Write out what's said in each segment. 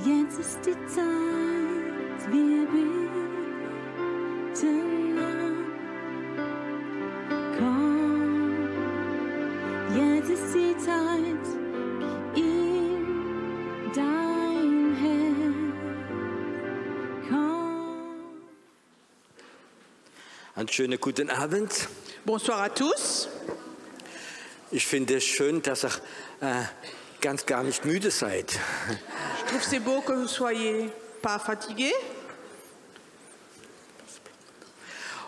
Jetzt ist die Zeit, wir beten an. Komm, jetzt ist die Zeit, gib ihm dein Herz. Komm. Einen schönen guten Abend. Bonsoir à tous. Ich finde es schön, dass ihr ganz gar nicht müde seid. Je trouve c'est beau que vous soyez pas fatigués.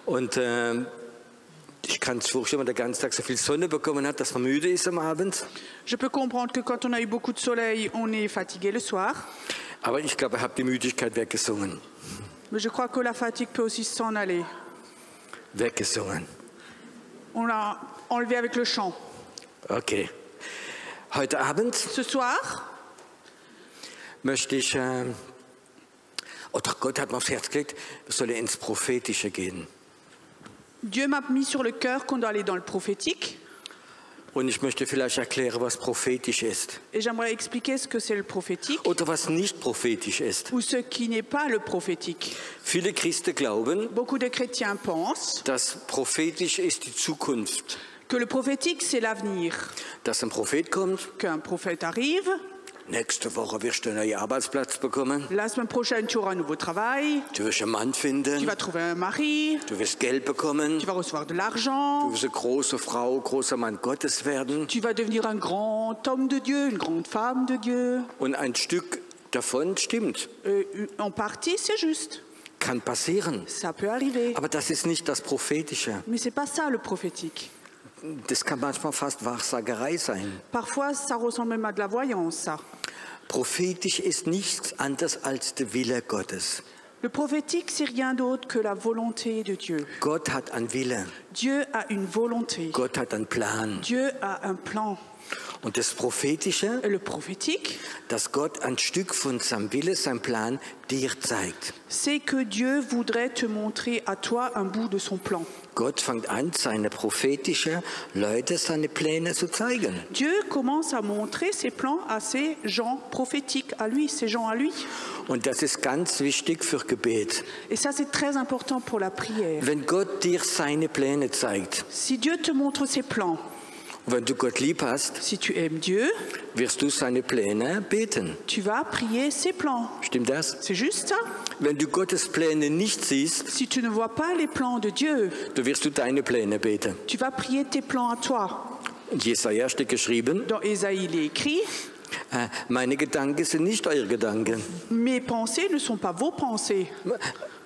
Und ich kann es vorstellen, wenn man den ganzen Tag so viel Sonne bekommen hat, dass man müde ist am Abend. Je peux comprendre que quand on a eu beaucoup de soleil, on est fatigué le soir. Aber ich glaube, ihr habt die Müdigkeit weggesungen. Mais je crois que la fatigue peut aussi s'en aller. Weggesungen. On l'a enlevé avec le chant. Okay. Heute Abend Ce soir, möchte ich, oder Gott hat mir aufs Herz gelegt, wir sollen ins Prophetische gehen. Dieu m'a mis sur le cœur qu'on doit aller dans le prophétique. Und ich möchte vielleicht erklären, was prophetisch ist. Et j'aimerais expliquer ce que c'est le prophétique Oder was nicht prophetisch ist. ou ce qui n'est pas le prophétique. Viele Christen glauben, Beaucoup de chrétiens pensent dass prophetisch ist die Zukunft. que le prophétique, c'est l'avenir. Dass ein Prophet kommt, Qu'un prophète arrive, nächste Woche wirst du einen neuen Arbeitsplatz bekommen, la semaine prochaine, tu auras un nouveau travail, du wirst einen Mann tu finden, vas trouver un mari, du wirst Geld bekommen, tu vas recevoir de du l'argent, wirst eine große Frau, großer Mann Gottes werden. tu vas devenir un grand homme de Dieu, une grande femme de Dieu. Und ein Stück davon stimmt, En partie, c'est juste. kann passieren. Ça peut arriver. Aber das ist nicht das Prophetische. Mais c'est pas ça le prophétique. Das kann manchmal fast Wahrsagerei sein. Parfois, ça ressemble même à de la voyance, ça. Prophetisch ist nichts anderes als der Wille Gottes. Le prophétique, c'est rien d'autre que la volonté de Dieu. Gott hat einen Wille. Dieu a une volonté. Gott hat einen Plan. Dieu a un plan. Und das Prophetische, Et le prophétique, dass Gott ein Stück von seinem Wille, seinem Plan dir zeigt. c'est que Dieu voudrait te montrer à toi un bout de son plan. Gott fängt an, seine prophetischen Leute seine Pläne zu zeigen. Dieu commence à montrer ses plans à ces gens prophétiques, à lui, ces gens à lui. Und das ist ganz wichtig für Gebet. Et ça, c'est très important pour la prière. Wenn Gott dir seine Pläne zeigt, Si Dieu te montre ses plans, wenn du Gott lieb hast, si tu aimes Dieu, wirst du seine Pläne beten. tu vas prier ses plans. Stimmt das? C'est juste ça. Wenn du Gottes Pläne nicht siehst, Si tu ne vois pas les plans de Dieu, dann wirst du deine Pläne beten. tu vas prier tes plans à toi. In Jesaja steht geschrieben, Dans Ésaïe, il est écrit, meine Gedanken sind nicht eure Gedanken. mes pensées ne sont pas vos pensées.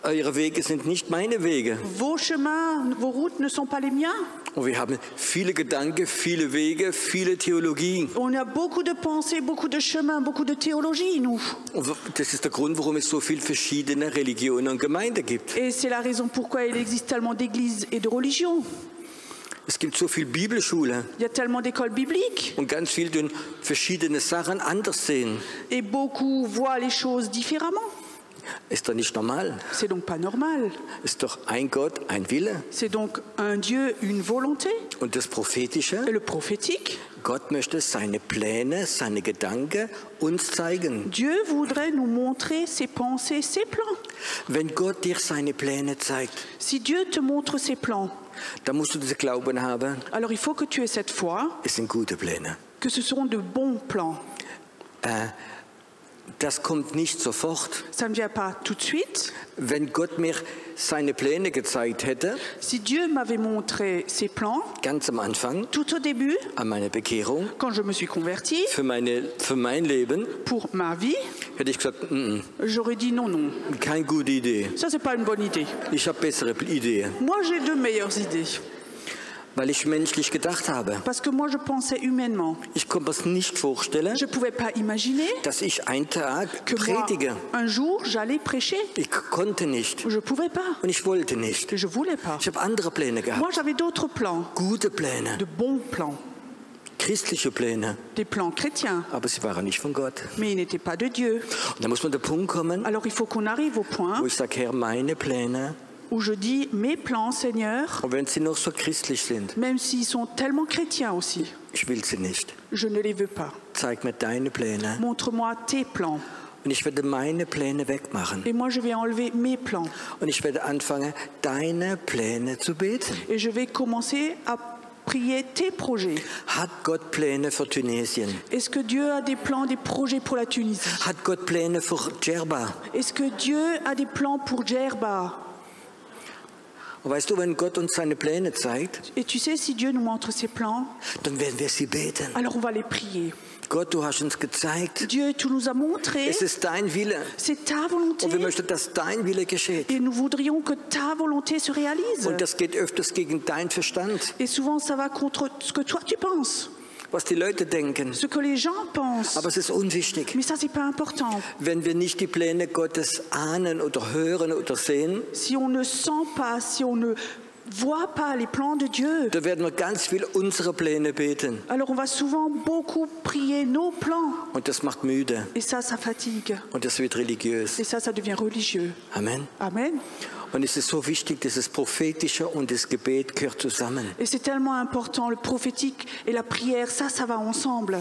Eure Wege sind nicht meine Wege. Vos chemins, vos routes ne sont pas les miens. Und wir haben viele Gedanken, viele Wege, viele Theologie. On a beaucoup de pensées, beaucoup de chemins, beaucoup de théologie, nous. Und das ist der Grund, warum es so viele verschiedene Religionen und Gemeinden gibt. Et c'est la raison pourquoi il existe tellement d'églises et de religions. Es gibt so viele Bibelschulen Il y a tellement d'écoles bibliques. und ganz viele tun verschiedene Sachen anders sehen. Et beaucoup voient les choses différemment. Ist doch nicht normal. C'est donc pas normal. Ist doch ein Gott, ein Wille. C'est donc un Dieu, une volonté. Und das Prophetische, Et le prophétique, Gott möchte seine Pläne, seine Gedanken uns zeigen. Dieu voudrait nous montrer ses pensées, ses plans. Wenn Gott dir seine Pläne zeigt, Si Dieu te montre ses plans, dann musst du diesen Glauben haben, alors il faut que tu aies cette foi, es sind gute Pläne. que ce seront de bons plans. Das kommt nicht sofort. Ça ne vient pas tout de suite. Wenn Gott mir seine Pläne gezeigt hätte, Si Dieu m'avait montré ses plans, ganz am Anfang, tout au début, an meiner Bekehrung, quand je me suis convertie, für mein Leben, pour ma vie, hätte ich gesagt, j'aurais dit non, non. keine gute Idee. Ça, c'est pas une bonne idée. Ich habe bessere Ideen, Moi, j'ai de meilleures idées. weil ich menschlich gedacht habe. Parce que moi, je pensais humainement. Ich konnte mir nicht vorstellen, Je ne pouvais pas imaginer dass ich einen Tag que moi, predige. un jour, j'allais prêcher. Ich konnte nicht Je ne pouvais pas. und ich wollte nicht. Je ne voulais pas. Ich habe andere Pläne Moi, gehabt, j'avais d'autres plans, gute Pläne, de bons plans, christliche Pläne, des plans chrétiens, aber sie waren nicht von Gott. mais ils n'étaient pas de Dieu. Und da muss man der Punkt kommen, Alors, il faut qu'on arrive au point wo ich sage, Herr, meine Pläne, où je dis mes plans, Seigneur, und wenn sie noch so christlich sind, même s'ils sont tellement chrétiens aussi, ich will sie nicht. je ne les veux pas. Zeig mir deine Pläne. Montre-moi tes plans. Und ich werde meine Pläne wegmachen. Et moi, je vais enlever mes plans. Und ich werde anfangen, deine Pläne zu beten. Et je vais commencer à prier tes projets. Hat Gott Pläne für Tunesien? Est-ce que Dieu a des plans, des projets pour la Tunisie? Hat Gott Pläne für Djerba? Est-ce que Dieu a des plans pour Djerba? Und weißt du, wenn Gott uns seine Pläne zeigt, Et tu sais, si Dieu nous montre ses plans, dann werden wir sie beten. alors on va les prier. Gott, du hast uns gezeigt, Dieu, tu nous as montré, es ist dein Wille. c'est ta volonté. Und wir möchten, dass dein Wille geschieht. Et nous voudrions que ta volonté se réalise. Und das geht öfters gegen deinen Verstand, Et souvent, ça va contre ce que toi tu penses, was die Leute denken. ce que les gens pensent. Aber es ist unwichtig. Mais ça, c'est pas important. Wenn wir nicht die Pläne Gottes ahnen oder hören oder sehen, Si on ne sent pas, si on ne voit pas les plans de Dieu, dann werden wir ganz viel unsere Pläne beten. alors on va souvent beaucoup prier nos plans. Und das macht müde. Et ça fatigue. Und das wird religiös. Et ça devient religieux. Amen. Amen. Und es ist so wichtig, dieses Prophetische und das Gebet gehört zusammen. Et c'est tellement important, le prophétique et la prière, ça va ensemble.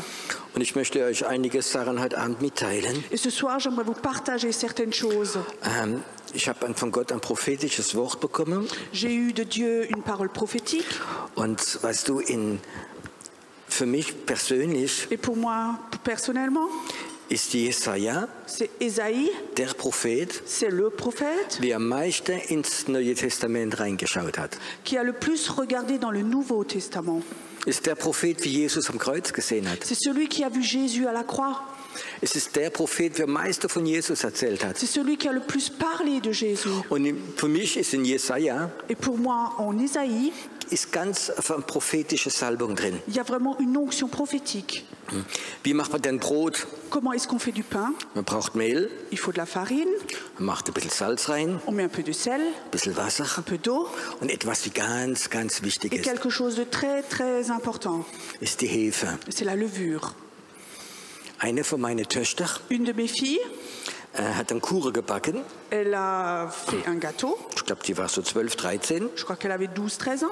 Und ich möchte euch einige Sachen heute Abend mitteilen. Et ce soir, j'aimerais vous partager certaines choses. Ich habe von Gott ein prophetisches Wort bekommen. J'ai eu de Dieu une parole prophétique. Und weißt du, für mich persönlich Et pour moi, personnellement, ist Jesaja c'est Ésaïe, der Prophet, c'est le prophète der am meisten ins Neue Testament reingeschaut hat. qui a le plus regardé dans le Nouveau Testament. Ist der Prophet, wie Jesus am Kreuz gesehen hat. C'est celui qui a vu Jésus à la croix. Es ist der Prophet, der am meisten von Jesus erzählt hat. C'est celui qui a le plus parlé de Jésus. Und für mich ist in Jesaja Et pour moi, en Ésaïe, ist ganz eine prophetische Salbung drin. il y a vraiment une onction prophétique. Wie macht man denn Brot? Comment est-ce qu'on fait du pain? Man braucht Mehl, Il faut de la farine, man macht ein bisschen Salz rein, on met un peu de sel, ein bisschen Wasser un peu d'eau, und etwas, wie ganz, ganz wichtig et ist, quelque chose de très très important, ist die Hefe. c'est la levure. Eine von meinen Töchtern Une de mes filles, hat einen Kuchen gebacken. elle a fait un gâteau, Ich glaube, die war so 12, 13. je crois qu'elle avait 12-13 ans.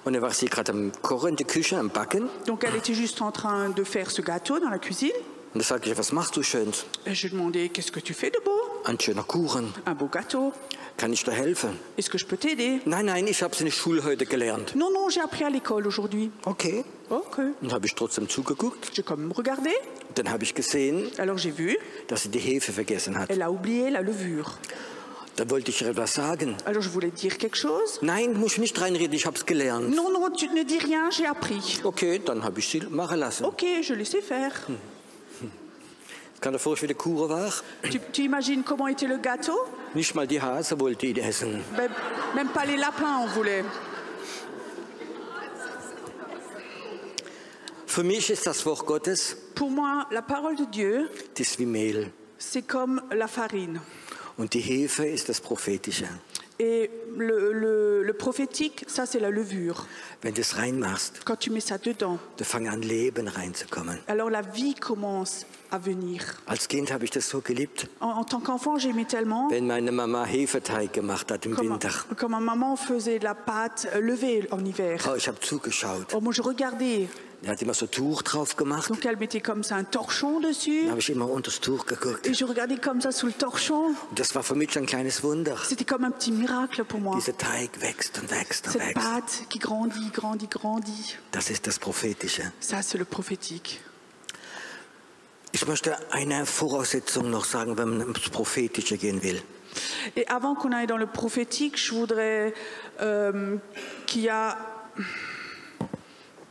Und dann war sie gerade am Kochen in der Küche, am Backen. Donc elle était juste en train de faire ce gâteau dans la cuisine. Und da sage ich, was machst du Schönes? Et je lui ai demandé, qu'est-ce que tu fais de beau? Ein schöner Kuchen. Un beau gâteau. Kann ich dir helfen? Est-ce que je peux t'aider? Nein, nein, ich habe es in der Schule heute gelernt. Non, non, j'ai appris à l'école aujourd'hui. Okay. Ok. Und habe ich trotzdem zugeguckt. J'ai quand même regardé. Dann habe ich gesehen, Alors j'ai vu, dass sie die Hefe vergessen hat. elle a oublié la levure. Da wollte ich ihr etwas sagen. Alors je voulais dire quelque chose. Nein, musst nicht reinreden, ich habe es gelernt. Non, non, tu ne dis rien, j'ai appris. Okay, dann habe ich sie machen lassen. Ok, je laissais faire. Kann dir vorstellen, wie der Kuchen war? Tu imagines comment était le gâteau? Nicht mal die Hase wollte ihn essen. Même pas les lapins on voulait. Für mich ist das Wort Gottes, Pour moi, la parole de Dieu, das ist wie Mehl. c'est comme la farine. Und die Hefe ist das Prophetische. Et le prophétique, ça c'est la levure. Wenn du es reinmachst, Quand tu mets ça dedans, da fängt an Leben reinzukommen. alors la vie commence à venir. Als Kind habe ich das so geliebt, En tant qu'enfant, j'aimais tellement. wenn meine Mama Hefeteig gemacht hat im Winter. Quand ma maman faisait de la pâte levée en hiver. Oh, ich habe zugeschaut. Oh, moi je regardais. Er hat immer so Tuch drauf gemacht. Donc elle mettait comme ça un torchon dessus. Da habe ich immer unter das Tuch geguckt. Et je regardais comme ça sous le torchon. Und das war für mich ein kleines Wunder. C'était comme un petit miracle pour moi. Dieser Teig wächst und wächst und Cette wächst. pâte qui grandit, grandit, grandit. Das ist das Prophetische. Ça, c'est le prophétique. Ich möchte eine Voraussetzung noch sagen, wenn man ins Prophetische gehen will. Et avant qu'on aille dans le prophétique, je voudrais qu'il y a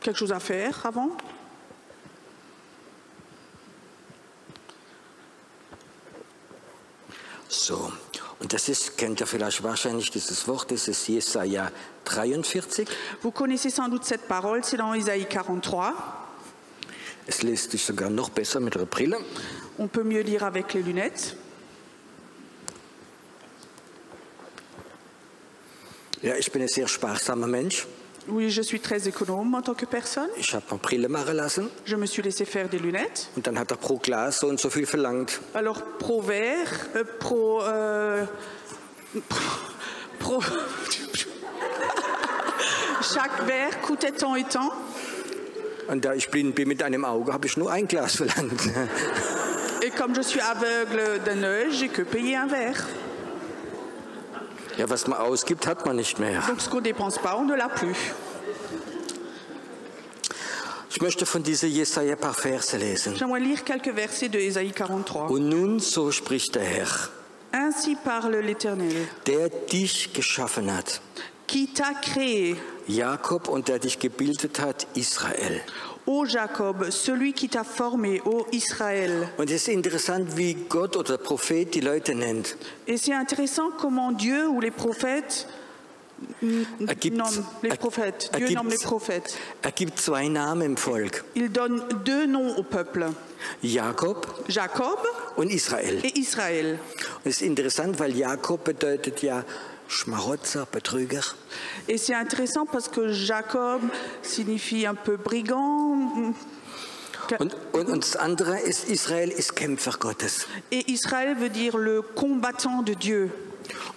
quelque chose à faire avant. So, und das ist, kennt ihr vielleicht wahrscheinlich dieses Wort, das ist Jesaja 43. Vous connaissez sans doute cette parole, c'est dans Isaïe 43. Es liest sich sogar noch besser mit der Brille. On peut mieux lire avec les lunettes. Ja, ich bin ein sehr sparsamer Mensch. Oui, je suis très économe en tant que personne. Ich habe eine Brille machen lassen Je me suis laissé faire des lunettes. und dann hat er pro Glas so und so viel verlangt. Alors, pro verre, chaque verre coûtait tant et tant. Und da ich blind bin mit einem Auge, habe ich nur ein Glas verlangt. Et comme je suis aveugle d'un œil, j'ai que payé un verre. Ja, was man ausgibt, hat man nicht mehr. Donc ce qu'on dépense pas, on ne l'a plus. Ich möchte von dieser Jesaja ein paar Verse lesen. J'aimerais lire quelques versets de Ésaïe 43. Und nun, so spricht der Herr, Ainsi parle l'Éternel, der dich geschaffen hat, qui t'a créé, Jakob, und der dich gebildet hat, Israel. ô Jacob, celui qui t'a formé, ô Israël. Und es ist interessant, wie Gott oder der Prophet die Leute nennt. Et c'est intéressant comment Dieu ou les prophètes nomment les prophètes. Dieu nomme les prophètes. Er gibt zwei Namen im Volk, Il donne deux noms au peuple, Jakob Jacob und Israel. et Israël. Und es ist interessant, weil Jakob bedeutet ja Schmarotzer, Betrüger. Et c'est intéressant parce que Jacob signifie un peu brigand. Und das andere ist, Israel ist Kämpfer Gottes. Et Israël veut dire le combattant de Dieu.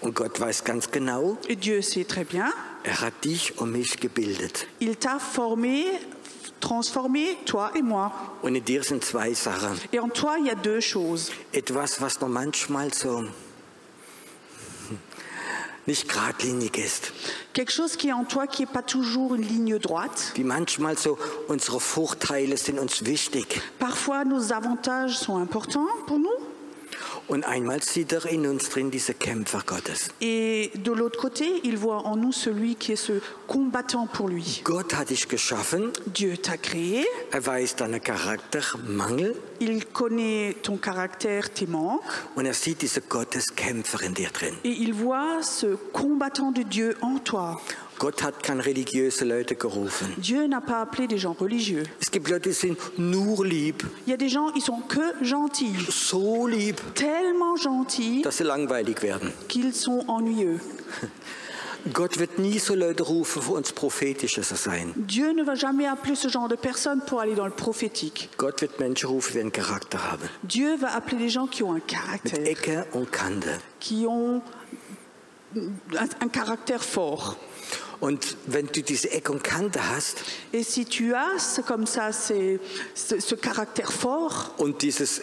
Und Gott weiß ganz genau, Et Dieu sait très bien, er hat dich und mich gebildet. il t'a formé, transformé, toi et moi. Und in dir sind zwei Sachen. Et en toi, il y a deux choses. Etwas, was noch manchmal so nicht geradlinig ist. Quelque chose qui est en toi qui n'est pas toujours une ligne droite. Wie manchmal so, unsere Vorteile sind uns wichtig. Parfois, nos avantages sont importants pour nous. Und einmal sieht er in uns drin diese Kämpfer Gottes. Et de l'autre côté, il voit en nous celui qui est ce combattant pour lui. Gott hat dich geschaffen, Dieu t'a créé, er weiß deinen Charaktermangel il connaît ton caractère, tes manques, und er sieht diese Gotteskämpfer in dir drin. et il voit ce combattant de Dieu en toi. Gott hat keine religiöse Leute gerufen. Dieu n'a pas appelé des gens religieux. Es gibt Leute, die sind nur lieb, Il y a des gens, ils sont que gentils, so lieb, tellement gentils dass sie langweilig werden. qu'ils sont ennuyeux. Gott wird nie so Leute rufen, für uns prophetischer zu sein. Dieu ne va jamais appeler ce genre de personnes pour aller dans le prophétique. Gott wird Menschen rufen, die einen Charakter haben. Dieu va appeler des gens qui ont un Mit caractère, Ecke und Kante. qui ont un caractère fort. Und wenn du diese Ecke und Kante hast Et si tu as comme ça ce caractère fort, und dieses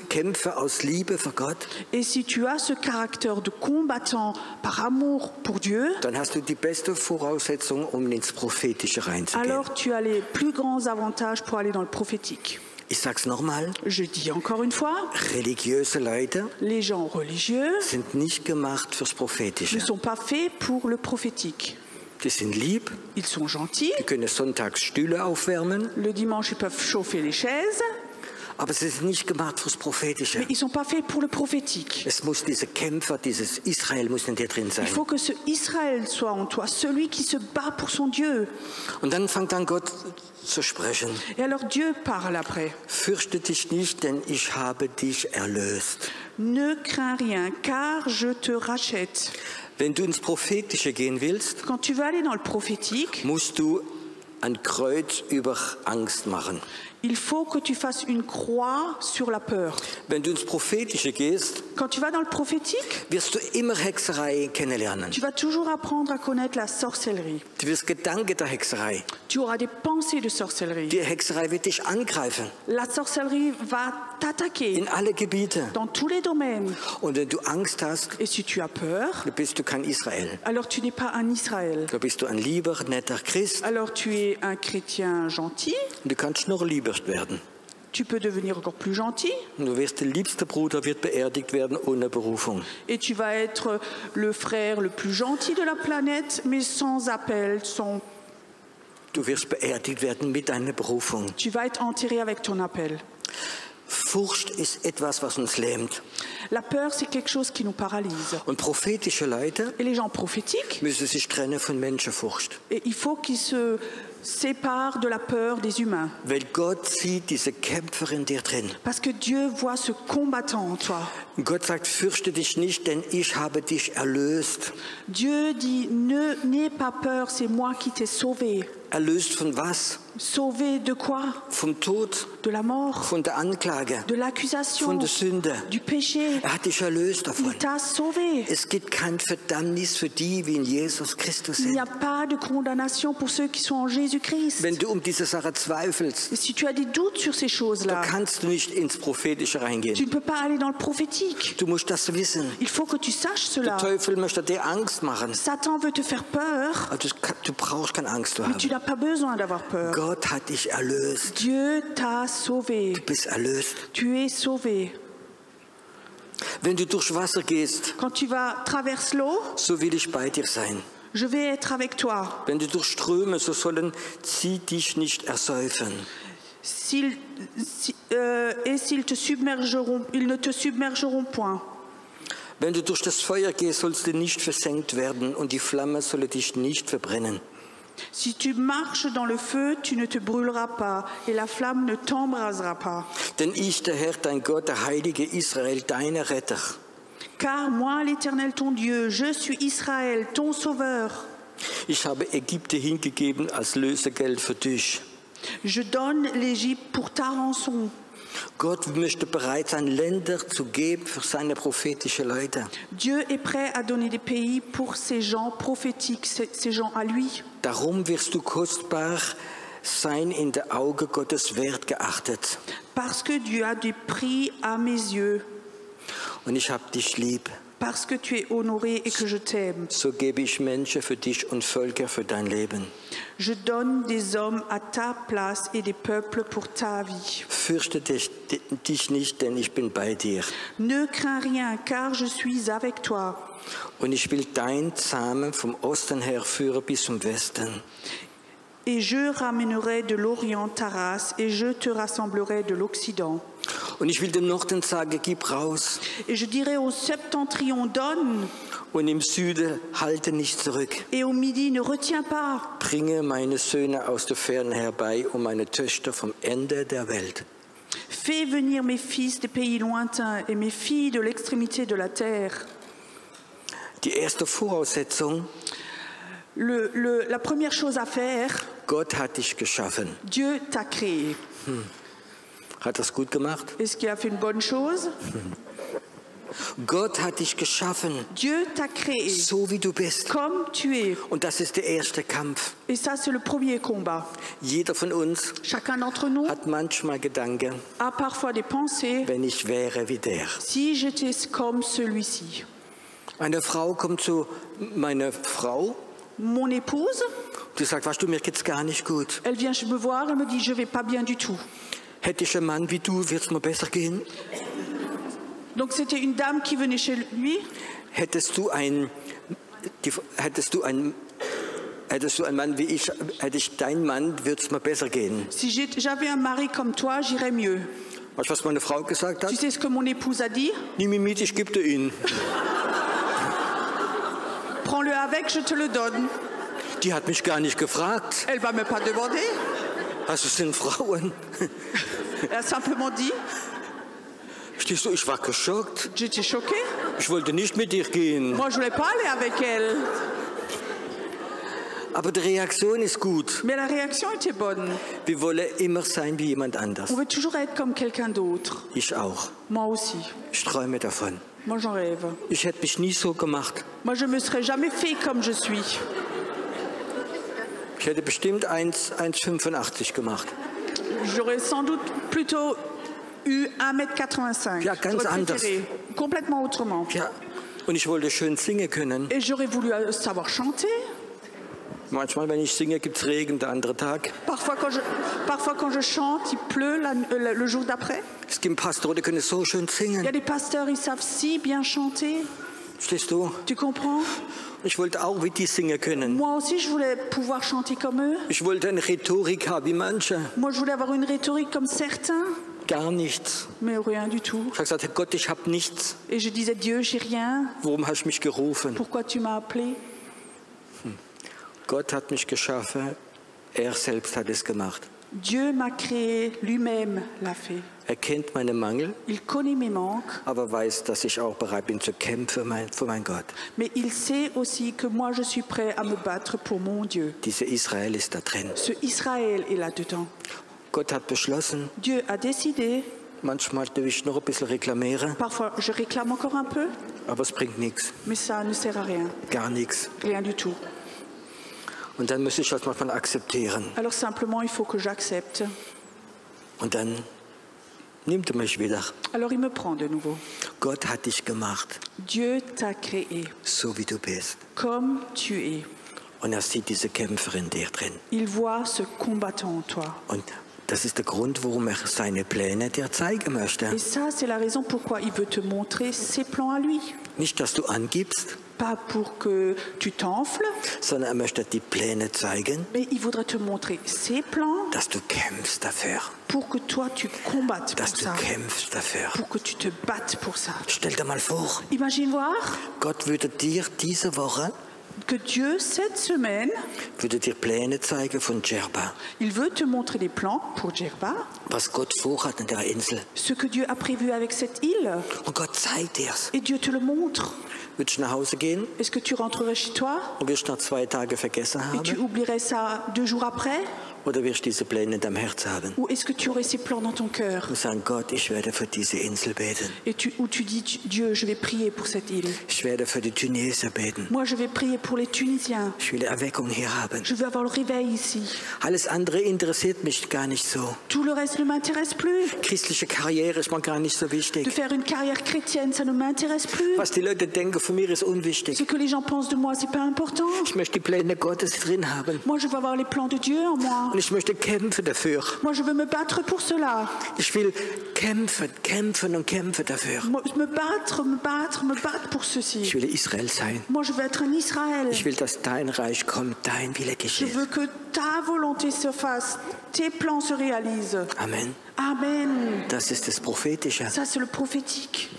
Kämpfe aus Liebe für Gott, et si tu as ce caractère de combattant par amour pour Dieu, dann hast du die beste Voraussetzung, um ins Prophetische reinzugehen. alors tu as les plus grands avantages pour aller dans le prophétique. Ich sag's nochmal, Je dis encore une fois, religiöse Leute les gens religieux sind nicht gemacht fürs ne Prophetische. sont pas faits pour le prophétique. Die sind lieb, Ils sont gentils, die können sonntags Stühle aufwärmen, le dimanche ils peuvent chauffer les chaises, aber sie sind nicht gemacht fürs Prophetische. mais ils ne sont pas faits pour le prophétique. Es muss diese Kämpfer, dieses Israel muss in dir drin sein. Il faut que ce Israël soit en toi, celui qui se bat pour son Dieu. Und dann fängt an Gott zu sprechen. Et alors Dieu parle après. Fürchte dich nicht, denn ich habe dich erlöst. Ne crains rien, car je te rachète. Wenn du ins Prophetische gehen willst, Quand tu vas aller dans le prophétique, musst du ein Kreuz über Angst machen. il faut que tu fasses une croix sur la peur. Wenn du ins Prophetische gehst, Quand tu vas dans le prophétique, wirst du immer Hexerei kennenlernen. tu vas toujours apprendre à connaître la sorcellerie. Du wirst Gedanken der Hexerei. Tu auras des pensées de sorcellerie. Die Hexerei wird dich angreifen, La sorcellerie va t'attaquer in alle Gebiete. dans tous les domaines. Und wenn du Angst hast, Et si tu as peur, dann bist du kein Israel. alors tu n'es pas un Israël. Da bist du ein lieber, netter Christ. Alors tu es un chrétien gentil, Und du kannst noch lieber werden. tu peux devenir encore plus gentil Und du wirst der liebste Bruder, wird beerdigt werden ohne Berufung. et tu vas être le frère le plus gentil de la planète, mais sans appel, sans... Du wirst beerdigt werden mit deiner Berufung. Tu vas être enterré avec ton appel. Furcht ist etwas, was uns lähmt. La peur, c'est quelque chose qui nous paralyse. Und prophetische Leute Et les gens prophétiques, müssen sich trennen von Menschenfurcht. et il faut qu'ils se séparent de la peur des humains. Weil Gott sieht diese Kämpfer in dir drin. Parce que Dieu voit ce combattant en toi. Und Gott sagt, fürchte dich nicht, denn ich habe dich erlöst. Dieu dit, n'aie pas peur, c'est moi qui t'ai sauvé. Erlöst von was? Sauvé de quoi? Vom Tod, De la mort, von der Anklage, de l'accusation, von der Sünde. du péché. Er hat dich erlöst davon. Il t'a sauvé. Es gibt kein Verdammnis für die, wie in Jesus Christus Il sind. n'y a pas de condamnation pour ceux qui sont en Jésus Jésus-Christ. Wenn du diese Sache zweifelst, Et si tu as des doutes sur ces da choses-là, kannst du nicht ins Prophetische tu reingehen. ne peux pas aller dans le prophétique. Du musst das wissen. Il faut que tu saches Der cela. Teufel möchte dir Angst machen. Satan veut te faire peur, Aber du brauchst keine Angst zu mais tu haben. n'as pas besoin d'avoir peur. Gott hat dich erlöst. Dieu t'a sauvé. Du bist erlöst. Tu es sauvé. Wenn du durchs Wasser gehst, Quand tu vas traverser l'eau, so will ich bei dir sein. je vais être avec toi. Wenn du durch Ströme, so sollen sie dich nicht ersäufen. Et s'ils te submergeront, ils ne te submergeront point. Wenn du durch das Feuer gehst, sollst du nicht versenkt werden und die Flamme solle dich nicht verbrennen. Si tu marches dans le feu, tu ne te brûleras pas, et la flamme ne t'embrasera pas. Denn ich, der Herr, dein Gott, der Heilige Israel, deiner Retter, Car moi, l'Éternel, ton Dieu, je suis Israël, ton sauveur. ich habe Ägypten hingegeben als Lösegeld für dich. Je donne l'Égypte pour ta rançon. Gott möchte bereit sein, Länder zu geben für seine prophetischen Leute. Dieu est prêt à donner des pays pour ces gens prophétiques, ces gens à lui. Darum wirst du kostbar sein in der Auge Gottes wert geachtet. Parce que Dieu a du prix à mes yeux. Und ich hab dich lieb. Parce que tu es honoré et que je t'aime. So gebe ich Menschen für dich und Völker für dein Leben. Je donne des hommes à ta place et des peuples pour ta vie. Fürchte dich nicht, denn ich bin bei dir. Ne crains rien, car je suis avec toi. Und ich will dein Samen vom Osten her führen bis zum Westen. Et je ramènerai de l'Orient ta race, et je te rassemblerai de l'Occident. Und ich will dem Norden sagen, gib raus. Et je dirai au septentrion, donne, Und im Süden halte nicht zurück. et au midi, ne retiens pas. Bringe meine Söhne aus der Ferne herbei und meine Töchter vom Ende der Welt. Fais venir mes fils des pays lointains et mes filles de l'extrémité de la terre. Die erste Voraussetzung, La première chose à faire, Gott hat dich geschaffen. Dieu t'a créé. Hat das gut gemacht? Est-ce qu'il a fait une bonne chose? Gott hat dich geschaffen, Dieu t'a créé so wie du bist. comme tu es. Und das ist der erste Kampf. Et ça, c'est le premier combat. Jeder von uns Chacun d'entre nous hat manchmal Gedanken, a parfois des pensées. wenn ich wäre wie der. Si j'étais comme celui-ci. Eine Frau kommt zu meiner Frau, Mon épouse, die sagt, weißt du, mir geht's gar nicht gut. elle vient me voir et me dit, je vais pas bien du tout. Hätte ich einen Mann wie du, wird's mir besser gehen. Donc c'était une dame qui venait chez lui. Hättest du einen Mann wie ich, hätte ich deinen Mann, wird's mir besser gehen. Si j'avais un mari comme toi, j'irais mieux. Weißt du, was meine Frau gesagt hat? Tu sais ce que mon épouse a dit? Nimm ihn mit, ich gebe dir ihn. Prends-le avec, je te le donne. Die hat mich gar nicht gefragt. Elle va me pas demander. Also es sind Frauen. Elle a simplement dit, Stehst du, ich war geschockt. j'étais choquée. Ich wollte nicht mit dir gehen. Moi, je voulais pas aller avec elle. Aber die Reaktion ist gut. Mais la réaction était bonne. Wir wollen immer sein wie jemand anders. On veut toujours être comme quelqu'un d'autre. Ich auch. Moi aussi. Ich träume davon. Moi, j'en rêve. Ich hätte mich nie so gemacht. Moi, je me serais jamais fait comme je suis. Ich hätte bestimmt 1,85 gemacht. J'aurais sans doute plutôt eu 1,85 m. Ja, ganz J'aurais anders. préféré. Complètement autrement. Ja, und ich wollte schön singen können. Et j'aurais voulu savoir chanter. Manchmal, wenn ich singe, gibt es Regen, der andere Tag. Parfois, quand je chante, il pleut le jour d'après. Es gibt Pastoren, die können so schön Il y a singen. des pasteurs, ils savent si bien chanter. Stehst du? Tu comprends? Ich wollte auch wie die singen können. Moi aussi, je voulais pouvoir chanter comme eux. Ich wollte eine Rhetorik haben wie manche. Moi, je voulais avoir une rhétorique comme certains. Gar nichts. Mais rien du tout. Ich habe gesagt, Herr Gott, ich habe nichts. Et je disais, Dieu, j'ai rien. Warum hast du mich gerufen? Pourquoi tu m'as appelé? Gott hat mich geschaffen. Er selbst hat es gemacht. Dieu m'a créé, lui-même l'a fait. Er kennt meine Mangel, Il connaît mes manques, aber weiß, dass ich auch bereit bin zu kämpfen für mein Gott. mais il sait aussi que moi, je suis prêt à me battre pour mon Dieu. Dieser Israel ist da drin. Ce Israël est là-dedans. Gott hat beschlossen, Dieu a décidé, manchmal darf ich noch ein bisschen reklamieren, parfois je réclame encore un peu, aber es bringt nichts. mais ça ne sert à rien. Gar nichts. Rien du tout. Und dann muss ich das manchmal akzeptieren. Alors simplement, il faut que j'accepte. Und dann nimmt er mich wieder. Alors il me prend de nouveau. Gott hat dich gemacht, Dieu t'a créé so wie du bist. comme tu es. Und er sieht diese Kämpfer in dir drin. Il voit ce combattant en toi. Und das ist der Grund, warum er seine Pläne dir zeigen möchte. Et ça, c'est la raison pourquoi il veut te montrer ses plans à lui. Nicht, dass du angibst, Pas pour que tu t'enfles, sondern er möchte die Pläne zeigen, mais il voudrait te montrer ses plans dass du kämpfst dafür. pour que toi, tu combattes Dass pour du ça. kämpfst dafür. Pour que tu te battes pour ça. Stell dir mal vor, Imagine voir Gott würde dir diese Woche que Dieu, cette semaine, würde dir Pläne zeigen von Djerba. il veut te montrer des plans pour Djerba, Was Gott vorhat an der Insel. ce que Dieu a prévu avec cette île. Und Gott zeigt dir's. Et Dieu te le montre. Würdest du nach Hause gehen Est-ce que tu rentrerais chez toi und wirst nach 2 Tagen vergessen et tu haben? oublierais ça 2 jours après? Oder wirst du diese Pläne in deinem Herz haben? Ou est-ce que tu aurais ces plans dans ton cœur? Und sagen, Gott, ich werde für diese Insel beten. Ou tu dis, Dieu, je vais prier pour cette île. Ich werde für die Tunesier beten. Moi, je vais prier pour les Tunisiens. Ich will Erweckung hier haben. Je veux avoir le réveil ici. Alles andere interessiert mich gar nicht so. Tout le reste ne m'intéresse plus. Christliche Karriere ist mir gar nicht so De wichtig. faire une carrière chrétienne, ça ne m'intéresse plus. Was die Leute denken von mir ist unwichtig. Ce que les gens pensent de moi, c'est pas important. Ich möchte die Pläne Gottes drin haben. Moi, je veux avoir les plans de Dieu en moi. Und ich möchte kämpfen dafür. Moi, je veux me battre pour cela. Ich will kämpfen, kämpfen und kämpfen dafür. Moi, me battre pour ceci. Ich will Israel sein. Moi, je veux être un Israël. Ich will, dass dein Reich kommt, dein Wille Je geschieht. veux que ta volonté se fasse, tes plans se réalisent. Amen. Amen. Das ist das Prophetische. Ça, c'est le prophétique.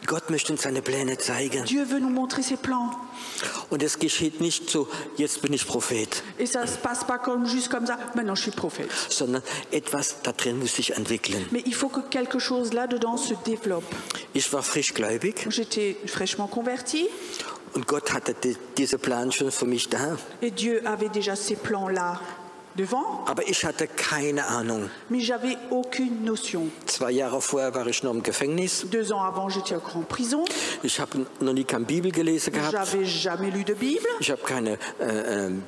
Gott möchte uns seine Pläne zeigen. Dieu veut nous montrer ses plans. Und es geschieht nicht so, jetzt bin ich Prophet, Et ça se passe pas juste comme ça. Maintenant, je suis prophète. sondern etwas da drin muss sich entwickeln. Mais il faut que quelque chose là-dedans se développe. Ich war frischgläubig J'étais fraîchement convertie und Gott hatte diese Plan schon für mich da. et Dieu avait déjà ces plans-là devant, Aber ich hatte keine Ahnung. mais j'avais aucune notion. 2 Jahre vorher war ich noch im Gefängnis. 2 ans avant, j'étais encore en prison. Ich habe noch nie keine Bibel gelesen gehabt. J'avais jamais lu de Bible. Ich habe keine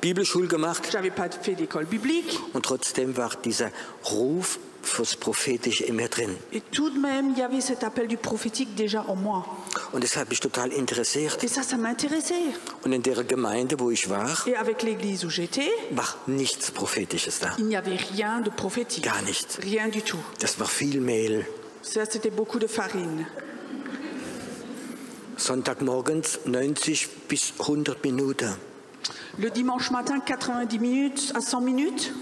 Bibelschule gemacht. J'avais pas fait d'école biblique. Und trotzdem war dieser Ruf fürs Prophetische in mir drin. Et tout de même, il y avait cet appel du prophétique déjà en moi. Und das hat mich total interessiert. Et ça m'intéressait. Und in der Gemeinde, wo ich war, Et avec l'église où j'étais, war nichts Prophetisches da. il n'y avait rien de prophétique. Gar nichts. Rien du tout. Das war viel Mehl. Ça, c'était beaucoup de farine. Sonntagmorgens 90 bis 100 Minuten. Le dimanche matin, 90 minutes à 100 minutes.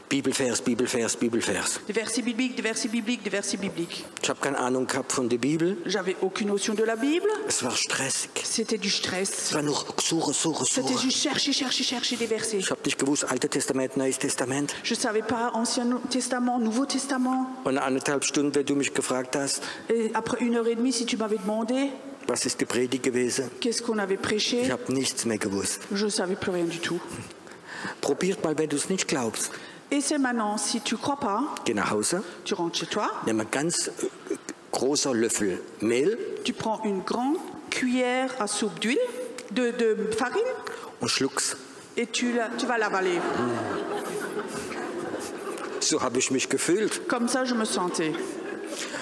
Bibelvers, Bibelvers, Bibelvers. Des versets bibliques, des versets bibliques, des versets bibliques. Ich habe keine Ahnung gehabt von der Bibel. J'avais aucune notion de la Bible. Es war stressig. C'était du stress. Es war nur Suche, Suche, C'était Suche. juste chercher des versets. Ich habe nicht gewusst, Altes Testament, Neues Testament. Je ne savais pas Ancien Testament, Nouveau Testament. Und 1,5 Stunden, wenn du mich gefragt hast, Et après 1h30, si tu m'avais demandé was ist die Predigt gewesen? qu'est-ce qu'on avait Ich prêché, habe nichts mehr gewusst. je ne savais plus rien du tout. Probiert mal, wenn du es nicht glaubst. Et c'est maintenant, si tu ne crois pas, Geh nach Hause, tu rentres chez toi, nimm einen ganz großer Löffel Mehl tu prends une grande cuillère à soupe d'huile, de farine, und schluck's. et tu vas l'avaler. So habe ich mich gefühlt. Comme ça, je me sentais.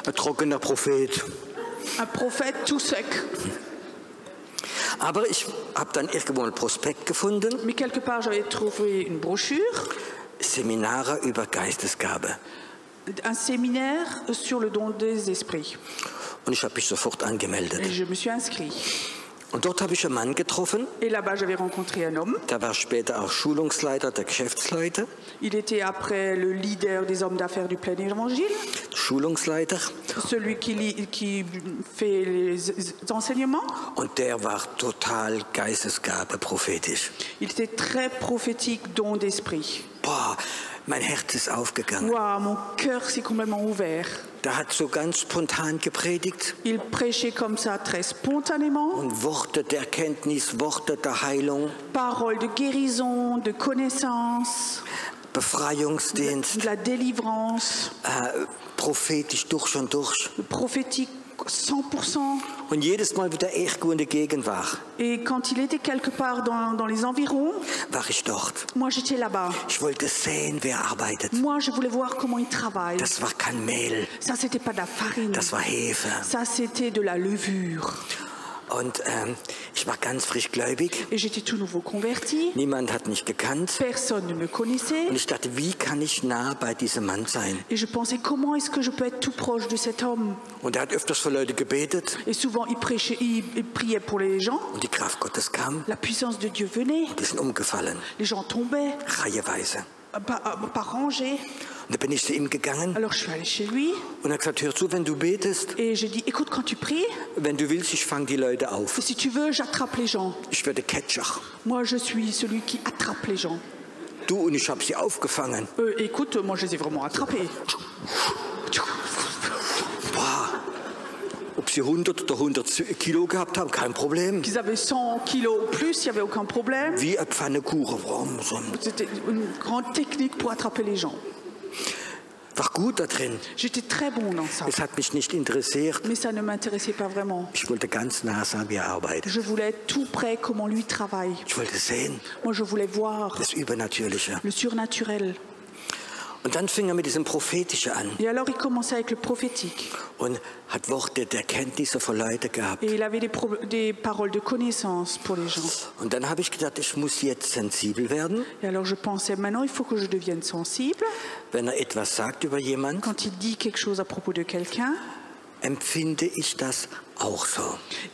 Ein trockener Prophet. Un prophète tout sec. Aber ich habe dann irgendwo einen Prospekt gefunden. Mais quelque part, j'avais trouvé une brochure, Seminare über Geistesgabe. un séminaire sur le don des esprits. Und ich habe mich sofort Et angemeldet. je me suis inscrit. Und dort habe ich einen Mann getroffen. Et là-bas, j'avais rencontré un homme. Der war später auch Schulungsleiter der Geschäftsleute. Il était après le leader des hommes d'affaires du plein évangile, Schulungsleiter. celui qui fait les enseignements. Und der war total Geistesgabe prophetisch. Il était très prophétique, don d'esprit. Boah, mein Herz ist aufgegangen. Waouh, mon cœur s'est complètement ouvert. Der hat so ganz spontan gepredigt. Il prêchait comme ça, très spontanément. Und Worte der Erkenntnis, Worte der Heilung, Paroles de guérison, de connaissance, Befreiungsdienst, de la délivrance, prophetisch durch und durch. prophétique 100%. Und jedes Mal, wenn er irgendwo in der Gegend war, Et quand il était quelque part dans les environs, war ich dort. moi j'étais là-bas. Ich wollte sehen, wer arbeitet. Moi je voulais voir comment il travaille. Das war kein Mehl, Ça c'était pas de la farine. das war Hefe. Ça c'était de la levure. Und ich war ganz frisch gläubig. Et j'étais tout nouveau converti. Niemand hat mich gekannt. Personne ne me connaissait. Und ich dachte, wie kann ich nah bei diesem Mann sein? Et je pensais, comment est-ce que je peux être tout proche de cet homme? Und er hat öfters für Leute gebetet. Et souvent, il prêchait, il priait pour les gens. Und die Kraft Gottes kam. La puissance de Dieu venait. Die sind umgefallen. Les gens tombaient, Reiheweise. par rangées. Und da bin ich zu ihm gegangen. Alors je suis allée chez lui Und er hat gesagt, hör zu, wenn du betest. et j'ai dit, écoute, quand tu pries, Wenn du willst, ich fange die Leute auf. si tu veux, j'attrape les gens. Ich werde Catcher. Moi, je suis celui qui attrape les gens. Du, und ich habe sie aufgefangen. Écoute, moi, je les ai vraiment attrapés. Boah. Ob sie 100 oder 100 Kilo gehabt haben, kein Problem. Qu'ils avaient 100 kilos ou plus, il n'y avait aucun problème. Wie eine Pfanne Kuchen. Warum so? C'était une grande technique pour attraper les gens. War gut da drin. J'étais très bon dans ça. Es hat mich nicht interessiert. Mais ça ne m'intéressait pas vraiment. Ich wollte ganz nah sein, wie er arbeitet. Je voulais être tout près comment lui travaille. Ich wollte sehen, Moi, je voulais voir das Übernatürliche. le surnaturel. Und dann fing er mit diesem Prophetischen an Et alors, il commençait avec le prophétique. und hat Worte der Kenntnisse für Leute gehabt. Et il avait des paroles de connaissance pour les gens. Und dann habe ich gedacht, ich muss jetzt sensibel werden. Et alors, je pensais, maintenant, il faut que je devienne sensible. Wenn er etwas sagt über jemand, Quand il dit quelque chose à propos de quelqu'un, empfinde ich das auch so.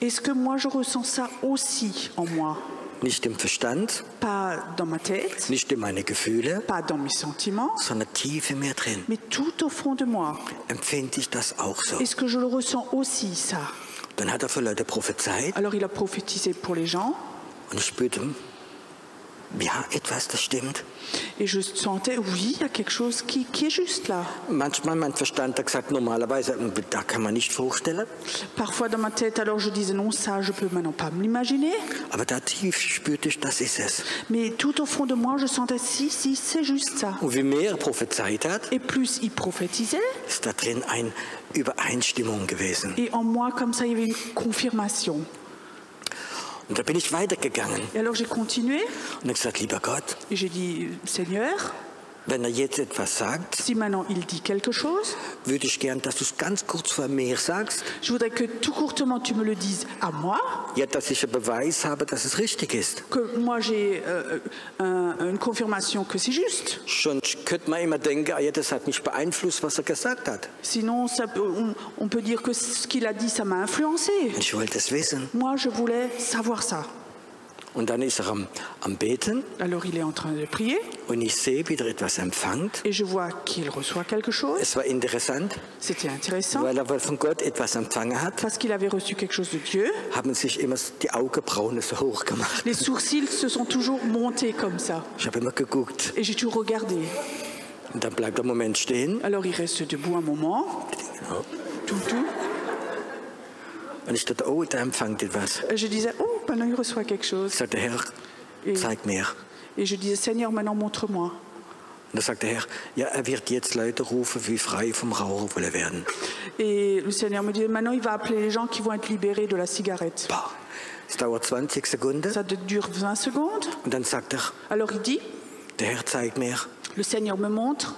est-ce que moi, je ressens ça aussi en moi? Nicht im Verstand, Pas dans ma tête, nicht in meine Gefühle, pas dans mes sentiments, sondern tief in mir drin. mais tout au fond de moi. Empfinde ich das auch so. Est-ce que je le ressens aussi, ça? Dann hat er für Leute prophezeit Alors, il a prophétisé pour les gens. und ich spürte, ja, etwas, das stimmt. Et je sentais, oui, il y a quelque chose qui est juste là. Manchmal mein Verstand hat gesagt, normalerweise, da kann man nicht vorstellen. Parfois dans ma tête, alors je disais non, ça, je peux maintenant pas me l'imaginer. Aber da tief spürte ich, das ist es. Mais tout au fond de moi, je sentais, si, c'est juste ça. Und wie mehr er prophezeit hat, Et plus il prophétisait, ist da drin eine Übereinstimmung gewesen. et en moi, comme ça, il y avait une confirmation. Und da bin ich weitergegangen Et alors j'ai continué, und habe gesagt, lieber Gott, et j'ai dit, Seigneur, wenn er jetzt etwas sagt, si maintenant il dit quelque chose, würde ich gern, dass du es ganz kurz vor mir sagst, je voudrais que tout courtement tu me le dises à moi, ja, dass ich einen Beweis habe, dass es richtig ist. que moi j'ai une confirmation que c'est juste. Sonst könnte man immer denken, ah ja, das hat mich beeinflusst, was er gesagt hat. Sinon, on peut dire que ce qu'il a dit, ça m'a influencé. Und ich wollte es wissen. Moi, je voulais savoir ça. Und dann ist er am Beten Alors, il est en train de prier und ich sehe, wie er etwas empfängt. et je vois qu'il reçoit quelque chose. Es war interessant, C'était intéressant weil er von Gott etwas empfangen hat, parce qu'il avait reçu quelque chose de Dieu. haben sich immer die Augenbrauen so hoch gemacht. Les sourcils se sont toujours montés comme ça. Ich habe immer geguckt. Et j'ai toujours regardé. Und dann bleibt er einen Moment stehen. Alors, il reste debout un moment, tout. Und ich dachte, oh, der empfängt etwas. Et je disais, oh, maintenant il reçoit quelque chose. Sagt der Herr, zeig mir. Et je disais, Seigneur, maintenant montre-moi. Und da sagt der Herr, ja, er wird jetzt Leute rufen, wie frei vom Rauchen wollen werden. Et le Seigneur me dit, maintenant il va appeler les gens qui vont être libérés de la cigarette. Boah, es dauert 20 Sekunden. Ça dure 20 secondes. Und dann sagt er, Alors il dit, der Herr zeigt mir, le Seigneur me montre.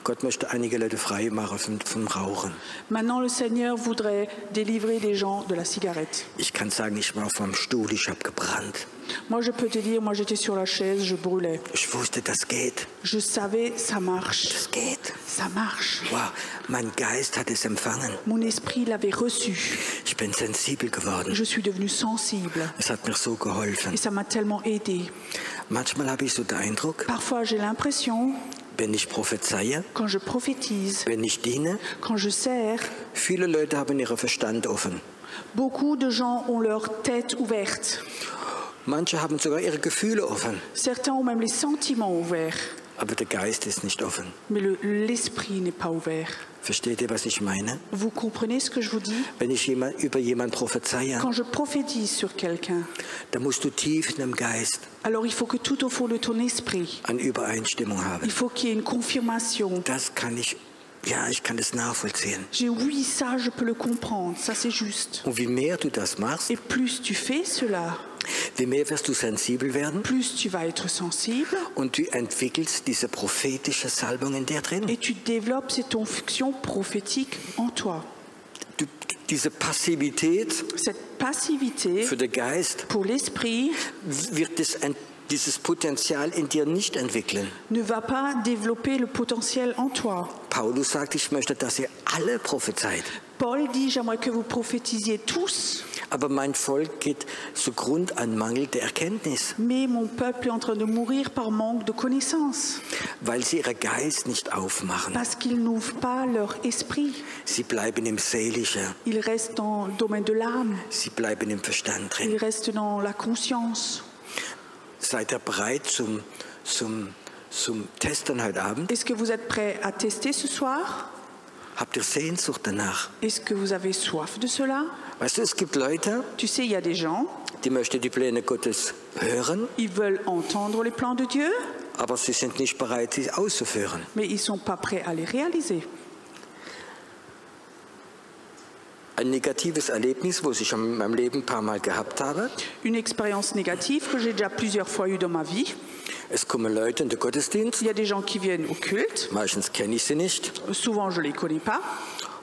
Gott möchte einige Leute frei machen vom Rauchen. Maintenant le Seigneur voudrait délivrer les gens de la cigarette. Ich kann sagen, ich war vom Stuhl, ich habe gebrannt. Moi je peux te dire, moi j'étais sur la chaise, je brûlais. Ich wusste, das geht. Je savais, ça marche. Das geht. Ça marche. Wow, mein Geist hat es empfangen. Mon esprit l'avait reçu. Ich bin sensibel geworden. Je suis devenue sensible. Es hat mir so geholfen. Et ça m'a tellement aidé. Manchmal habe ich so den Eindruck, Parfois j'ai l'impression, wenn ich prophezeie, quand je prophétise, wenn ich diene, quand je sers, viele Leute haben ihren Verstand offen. beaucoup de gens ont leur tête ouverte. Manche haben sogar ihre Gefühle offen, Certains ont même les sentiments ouverts, aber der Geist ist nicht offen. mais l'esprit n'est pas ouvert. Versteht ihr, was ich meine? Vous comprenez ce que je vous dis? Wenn ich über jemanden prophezeie, Quand je prophétise sur quelqu'un, dann musst du tief in dem Geist alors il faut que tout au fond de ton esprit, eine Übereinstimmung haben. il faut qu'il y ait une confirmation. Das kann ich ja, ich kann das nachvollziehen. J'ai oui, ça, je peux le comprendre, ça c'est juste. Und wie mehr du das machst, Et plus tu fais cela, wie mehr wirst du sensibel werden plus tu vas être sensible und du entwickelst diese prophetische Salbung in dir drin. et tu développes cette onction prophétique en toi. Diese Passivität Cette passivité für den Geist pour l'esprit wird dieses Potenzial in dir nicht entwickeln. ne va pas développer le potentiel en toi. Paulus sagt, ich möchte, dass ihr alle prophezeit. Paul dit, j'aimerais que vous prophétisiez tous, Aber mein Volk geht zugrund an Mangel der Erkenntnis, mais mon peuple est en train de mourir par manque de connaissances, weil sie ihren Geist nicht aufmachen. parce qu'ils n'ouvrent pas leur esprit. Sie bleiben im Seelischen, Ils restent dans le domaine de l'âme, sie bleiben im Verstand ils drin. restent dans la conscience. Seid ihr bereit zum Testen heute Abend? Est-ce que vous êtes prêts à tester ce soir? Habt ihr Sehnsucht danach? Est-ce que vous avez soif de cela? Weißt du, es gibt Leute, Tu sais, il y a des gens, die möchten die Pläne Gottes hören, ils veulent entendre les plans de Dieu, aber sie sind nicht bereit, sie auszuführen. mais ils ne sont pas prêts à les réaliser. Ein negatives Erlebnis, was ich in meinem Leben ein paar Mal gehabt habe. Une expérience négative que j'ai déjà plusieurs fois eue dans ma vie. Es kommen Leute in den Gottesdienst, Il y a des gens qui viennent au culte, meistens kenne ich sie nicht. souvent je ne les connais pas,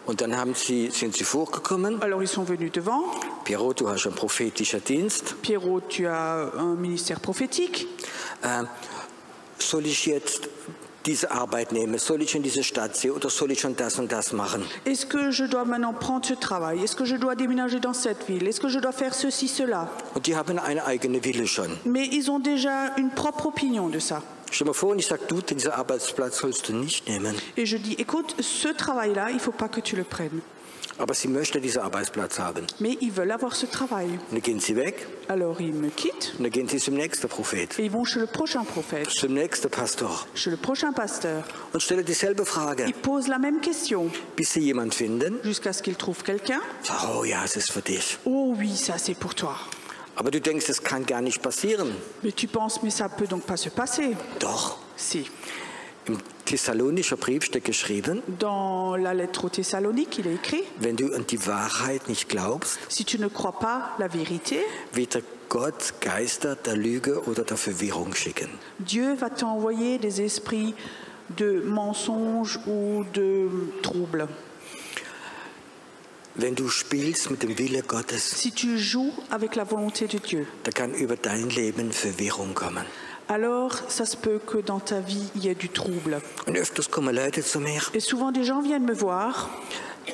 Und dann sind sie vorgekommen. alors ils sont venus devant. Piero, du hast einen prophetischen Dienst. Pierrot, tu as un ministère prophétique. Soll ich jetzt diese Arbeit nehmen? Soll ich in diese Stadt ziehen oder soll ich schon das und das machen? Est-ce que je dois maintenant prendre ce travail? Est-ce que je dois déménager dans cette ville? Est-ce que je dois faire ceci, cela? Und die haben eine eigene Wille schon. Mais ils ont déjà une propre opinion de ça. Stell dir mal vor, und ich sage, du, diesen Arbeitsplatz sollst du nicht nehmen. Et je dis, écoute, ce travail-là, il ne faut pas que tu le prennes. Aber sie möchten diesen Arbeitsplatz haben. Mais ils veulent avoir ce travail. Und dann gehen sie weg Alors ils me quittent und dann gehen sie zum nächsten Prophet, et ils vont chez le prochain prophète, zum nächsten Pastor chez le prochain pasteur. und stellen dieselbe Frage, Ils posent la même question bis sie jemand finden. jusqu'à ce qu'ils trouvent quelqu'un. Sag, oh ja, es ist für dich. Oh oui, ça c'est pour toi. Aber du denkst, das kann gar nicht passieren. Mais tu penses, mais ça peut donc pas se passer. Doch. Si. Im Thessalonischer Brief steht geschrieben, Dans la lettre aux Thessaloniques, il est écrit, wenn du an die Wahrheit nicht glaubst, si tu ne crois pas la vérité, wird der Gott Geister der Lüge oder der Verwirrung schicken. Dieu va t'envoyer des esprits de mensonges ou de troubles. Wenn du spielst mit dem Wille Gottes, Si tu joues avec la volonté de Dieu, da kann über dein Leben Verwirrung kommen. alors ça se peut que dans ta vie, il y ait du trouble. Und öfters kommen Leute zu mir, Et souvent, des gens viennent me voir.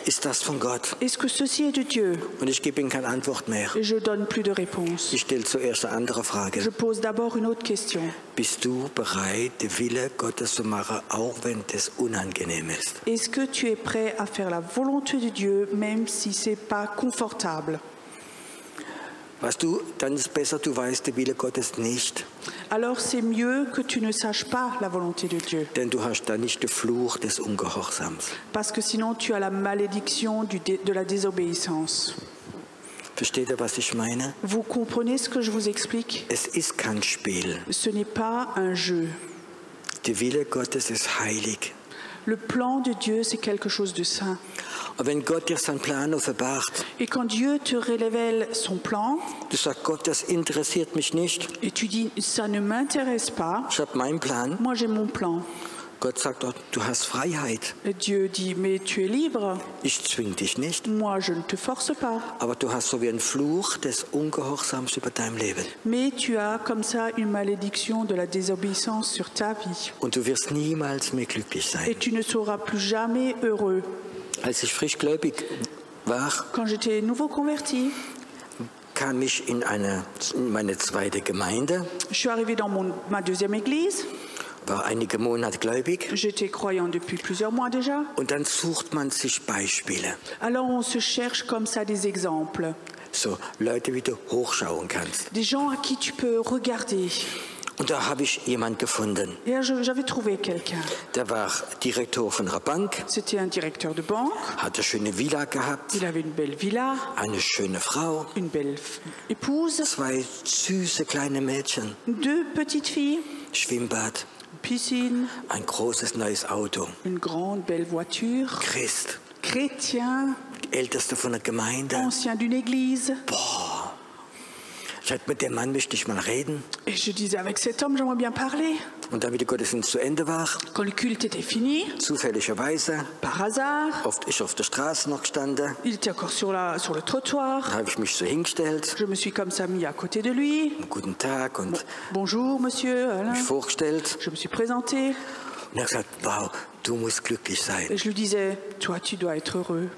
ist das von Gott? Est-ce que ceci est de Dieu? Und ich gebe ihnen keine Antwort mehr. Et je donne plus de réponse. Ich stelle zuerst eine andere Je Frage. pose d'abord une autre question. Bist du bereit, den Wille Gottes zu machen, auch wenn das unangenehm ist? Est-ce que tu es prêt à faire la volonté de Dieu, même si ce n'est pas confortable? Weißt du, dann ist besser, du weißt den Wille Gottes nicht, Alors c'est mieux que tu ne saches pas la volonté de Dieu. denn du hast dann nicht den Fluch des Ungehorsams. Parce que sinon tu as la malédiction de la désobéissance. Versteht ihr, was ich meine? Vous comprenez ce que je vous explique? Es ist kein Spiel. Ce n'est pas un jeu. Der Wille Gottes ist heilig. Le plan de Dieu, c'est quelque chose de saint. Und wenn Gott dir seinen Plan offenbart, Et quand Dieu te révèle son plan, du sagst, Gott, das interessiert mich nicht. et tu dis, ça ne m'intéresse pas, Ich habe meinen Plan. moi j'ai mon plan. Gott sagt doch, du hast Freiheit. Et Dieu dit, mais tu es libre, Ich zwing dich nicht. moi je ne te force pas. Aber du hast so wie einen Fluch des Ungehorsams über deinem Leben. Mais tu as comme ça une malédiction de la désobéissance sur ta vie. Und du wirst niemals mehr glücklich sein. Et tu ne seras plus jamais heureux. Als ich frischgläubig war, Quand j'étais nouveau converti, kam ich in meine zweite Gemeinde, je suis arrivée dans ma deuxième église. war einige Monate gläubig. J'étais croyant depuis plusieurs mois déjà. Und dann sucht man sich Beispiele. Alors on se cherche comme ça des exemples. So Leute, wie du hochschauen kannst. Des gens à qui tu peux regarder. Und da habe ich jemanden gefunden. Et là, j'avais trouvé quelqu'un. Der war Direktor von einer Bank, C'était un directeur de banque. hatte schöne Villa gehabt, Il avait une belle villa, eine schöne Frau, une belle épouse, 2 süße kleine Mädchen, 2 petites filles, Schwimmbad. piscine, ein großes neues Auto. une grande belle voiture, Christ, chrétien, Ältester von der Gemeinde. ancien d'une église. Ich hatte mit dem Mann möchte ich mal reden. Et je disais, avec cet homme, j'aimerais bien parler. Und dann, wie der Gottesdienst zu Ende war, Quand le culte était fini, zufälligerweise, par hasard, ich auf der Straße noch gestanden, il était encore sur le trottoir. da habe ich mich so hingestellt, Je me suis comme ça mis à côté de lui. guten Tag, und Bonjour, monsieur. Alain. mich vorgestellt. Je me suis présenté Und er hat gesagt, wow, du musst glücklich sein, et je lui disais, toi, tu dois être heureux.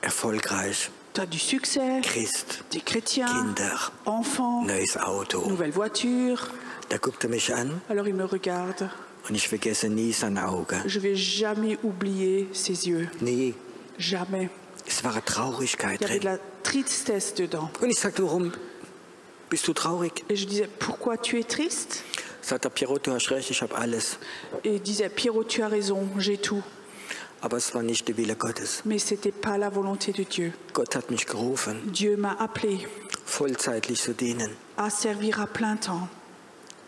erfolgreich, Tu as du succès, Christ, des chrétiens, Kinder, enfants, neues Auto. nouvelle voiture. Da guckt er mich an Alors il me regarde. und ich vergesse nie seine Augen. Je vais jamais oublier ses yeux. Nie. Jamais. Es war eine Traurigkeit Il y avait de drin. la tristesse dedans. Und ich sagte, warum bist du traurig? Et je disais, pourquoi tu es triste? Sagt er, Pierrot, du hast recht, ich habe alles. Et il disait, Pierrot, tu as raison, j'ai tout. Aber es war nicht der Wille Gottes. Mais ce n'était pas la volonté de Dieu. Gott hat mich gerufen, Dieu m'a appelé vollzeitlich zu dienen, à servir à plein temps,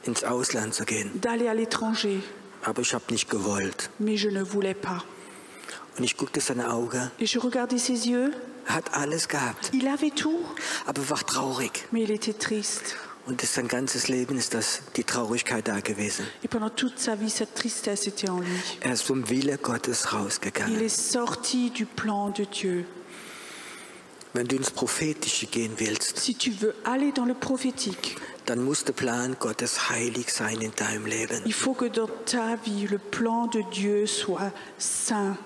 ins Ausland zu gehen. d'aller à l'étranger. Aber ich habe nicht gewollt. Mais je ne voulais pas. Und ich guckte seine Augen, Et je regardais ses yeux. er hat alles gehabt, Il avait tout, aber war traurig. mais il était triste. Und sein ganzes Leben ist das die Traurigkeit da gewesen. Et pendant toute sa vie, cette tristesse était en lui. Er ist vom Wille Gottes Il rausgegangen. est sorti du plan de Dieu. Wenn du ins Prophetische gehen willst, Si tu veux aller dans le prophétique, dann muss der Plan Gottes heilig sein in deinem Leben. il faut que dans ta vie, le plan de Dieu soit saint.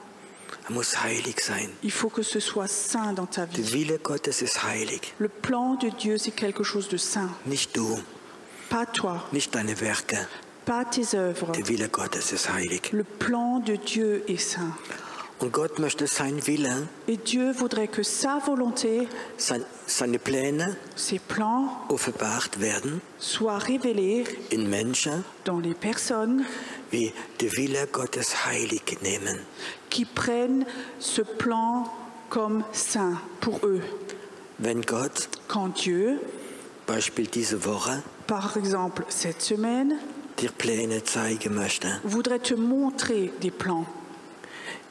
Er muss heilig sein. Il faut que ce soit saint dans ta Der vie. Wille Gottes ist heilig. Le plan de Dieu, c'est quelque chose de saint. Nicht du, Pas toi, nicht deine Werke. pas tes œuvres. Der Wille Gottes ist heilig. Le plan de Dieu est saint. Und Gott möchte sein Wille, Et Dieu voudrait que sa volonté, seine Pläne ses plans, offenbart werden soient révélés in Menschen, dans les personnes wie der Wille Gottes heilig nehmen. qui prennent ce plan comme saint pour eux. Wenn Gott, Quand Dieu, Beispiel diese Woche, par exemple cette semaine, dir Pläne zeigen möchte, voudrait te montrer des plans,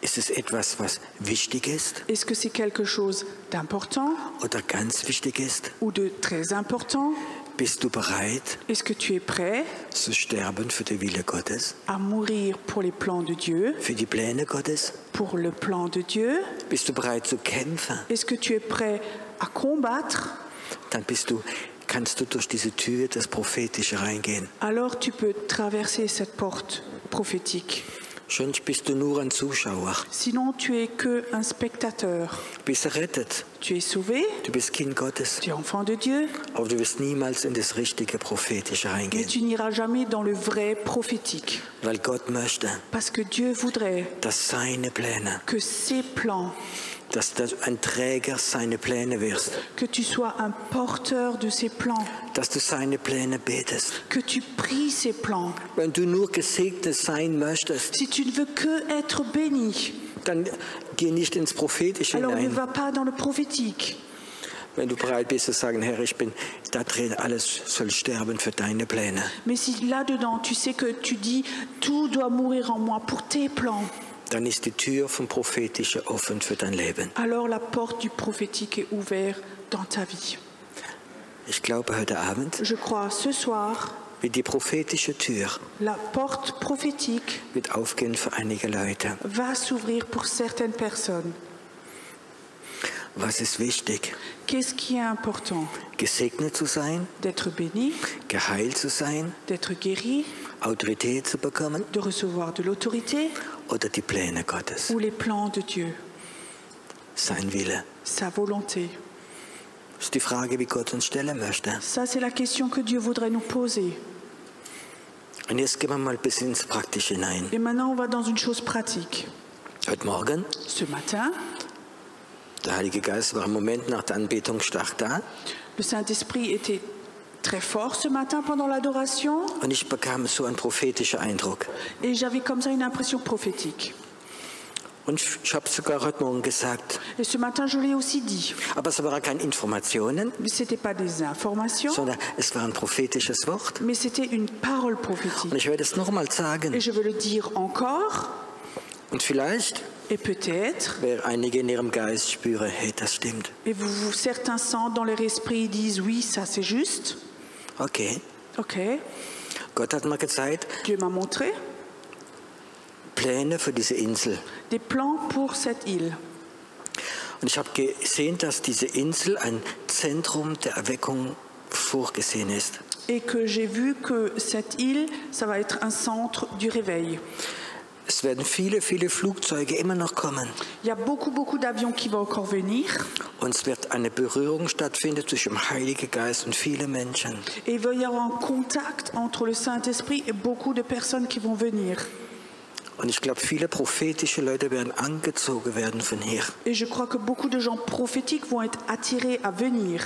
ist es etwas, was wichtig ist est-ce que c'est quelque chose d'important oder ganz wichtig ist? ou de très important? Bist du bereit Est-ce que tu es prêt zu sterben für den Wille Gottes, à mourir pour les plans de Dieu, für die Pläne Gottes? pour le plan de Dieu? Bist du bereit zu kämpfen? Est-ce que tu es prêt à combattre? Dann kannst du durch diese Tür des Prophetischen reingehen. Alors tu peux traverser cette porte prophétique. Sonst bist du nur ein Zuschauer. Sinon, tu es que un spectateur. Du bist errettet. Tu es sauvé, Du bist Kind Gottes. tu es enfant de Dieu, Aber du wirst niemals in das richtige Prophetische mais reingehen. tu n'iras jamais dans le vrai prophétique. Weil Gott möchte, Parce que Dieu voudrait dass seine Pläne, que ses plans, dass du ein Träger seiner Pläne wirst. que tu sois un porteur de ses plans, Dass du seine Pläne betest. que tu pries ses plans. Wenn du nur gesegnet sein möchtest, Si tu ne veux que être béni, dann geh nicht ins Prophetische alors ne hinein. va pas dans le prophétique. Wenn du bereit bist zu sagen, Herr, ich bin da drin, alles soll sterben für deine Pläne. Mais si là-dedans, tu sais que tu dis, tout doit mourir en moi pour tes plans, Dann ist die Tür vom Prophetischen offen für dein Leben. alors la porte du prophétique est ouverte dans ta vie. Ich glaube, heute Abend Je crois ce soir, wird die prophetische Tür la porte prophétique wird aufgehen für einige Leute. va s'ouvrir pour certaines personnes. Was ist wichtig? Qu'est-ce qui est important? Gesegnet zu sein, D'être béni, geheilt zu sein, d'être guéri, Autorität zu bekommen de recevoir de l'autorité oder die Pläne Gottes, ou les plans de Dieu, sein Wille. sa volonté. Das ist die Frage, wie Gott uns stellen möchte. Ça, c'est la question que Dieu voudrait nous poser. Und jetzt gehen wir mal bis ins Praktische hinein. Et maintenant, on va dans une chose pratique. Heute Morgen, Ce matin, der Heilige Geist war im Moment nach der Anbetung stark da le Saint-Esprit était très fort ce matin pendant l'adoration und ich bekam so einen prophetischen Eindruck. et j'avais comme ça une impression prophétique. Und ich habe es sogar heute Morgen gesagt. Et ce matin, je l'ai aussi dit. Aber es waren keine Informationen, Mais ce n'était pas des informations, sondern es war ein prophetisches Wort. mais c'était une parole Und prophétique. ich werde es nochmal sagen. Et je veux le dire encore, Und vielleicht et peut-être, wer einige in ihrem Geist spüre, hey, das stimmt. et certains sentent dans leur esprit, ils disent oui, ça c'est juste. Okay. Ok, Gott hat mir gezeigt, Dieu m'a montré Pläne für diese Insel. des plans pour cette île. Und ich habe gesehen, dass diese Insel ein Zentrum der Erweckung vorgesehen ist. Et que j'ai vu que cette île, ça va être un centre du réveil. Es werden viele, viele Flugzeuge immer noch kommen. Il y a beaucoup d'avions qui vont encore venir. Und es wird eine Berührung stattfinden zwischen dem Heiligen Geist und vielen Menschen. Et il va y avoir un contact entre le Saint-Esprit et beaucoup de personnes qui vont venir. Und ich glaube, viele prophetische Leute werden angezogen werden von hier. Et je crois que beaucoup de gens prophétiques vont être attirés à venir.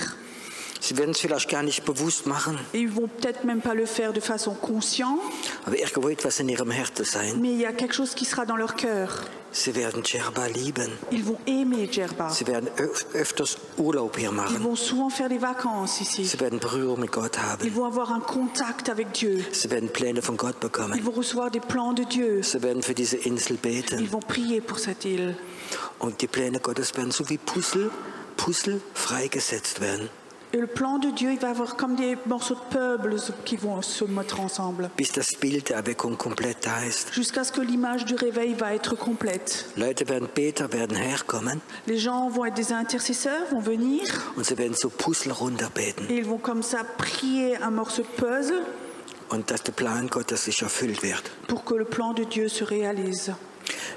Sie werden es vielleicht gar nicht bewusst machen, Et ils vont peut-être même pas le faire de façon consciente, aber irgendwo etwas in ihrem Herzen sein. mais il y a quelque chose qui sera dans leur cœur. Sie werden Djerba lieben. Ils vont aimer Djerba. Sie werden öfters Urlaub hier Ils machen. vont souvent faire des vacances ici. Sie werden Berührung mit Gott Ils haben. vont avoir un contact avec Dieu. Sie werden Pläne von Gott Ils bekommen. vont recevoir des plans de Dieu. Sie werden für diese Insel Ils beten. vont prier pour cette île. Und die Pläne Gottes werden so wie Puzzle freigesetzt werden. Et le plan de Dieu, il va avoir comme des morceaux de puzzle qui vont se mettre ensemble. Bis das Bild der Erweckung komplett da ist. Jusqu'à ce que l'image du réveil va être complète. Leute werden Beter, werden herkommen Les gens vont être des intercesseurs, vont venir. und sie werden so Puzzle runterbeten. Et ils vont comme ça prier un morceau de puzzle Und dass der Plan Gottes sich erfüllt wird. pour que le plan de Dieu se réalise.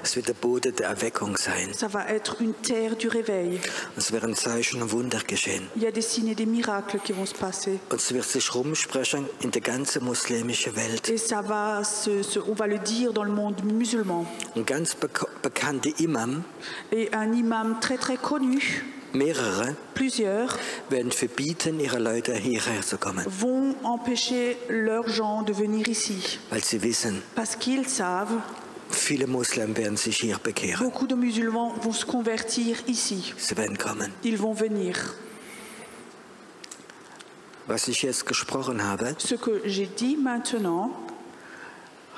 Es wird der Boden der Erweckung sein. Ça va être une terre du réveil. Es werden Zeichen und Wunder geschehen. Il y a des signes et des miracles qui vont se passer. Und es wird sich rumsprechen in der ganzen muslimischen Welt. Et ça va on va le dire dans le monde musulman. Ein ganz bekannter Imam, Et un imam très connu, mehrere, plusieurs, werden verbieten, ihre Leute hierher zu kommen. vont empêcher leurs gens de venir ici. Weil sie wissen, Parce qu'ils savent, viele Muslimen werden sich hier bekehren. beaucoup de musulmans vont se convertir ici. Sie werden kommen. Ils vont venir. Was ich jetzt gesprochen habe, Ce que j'ai dit maintenant,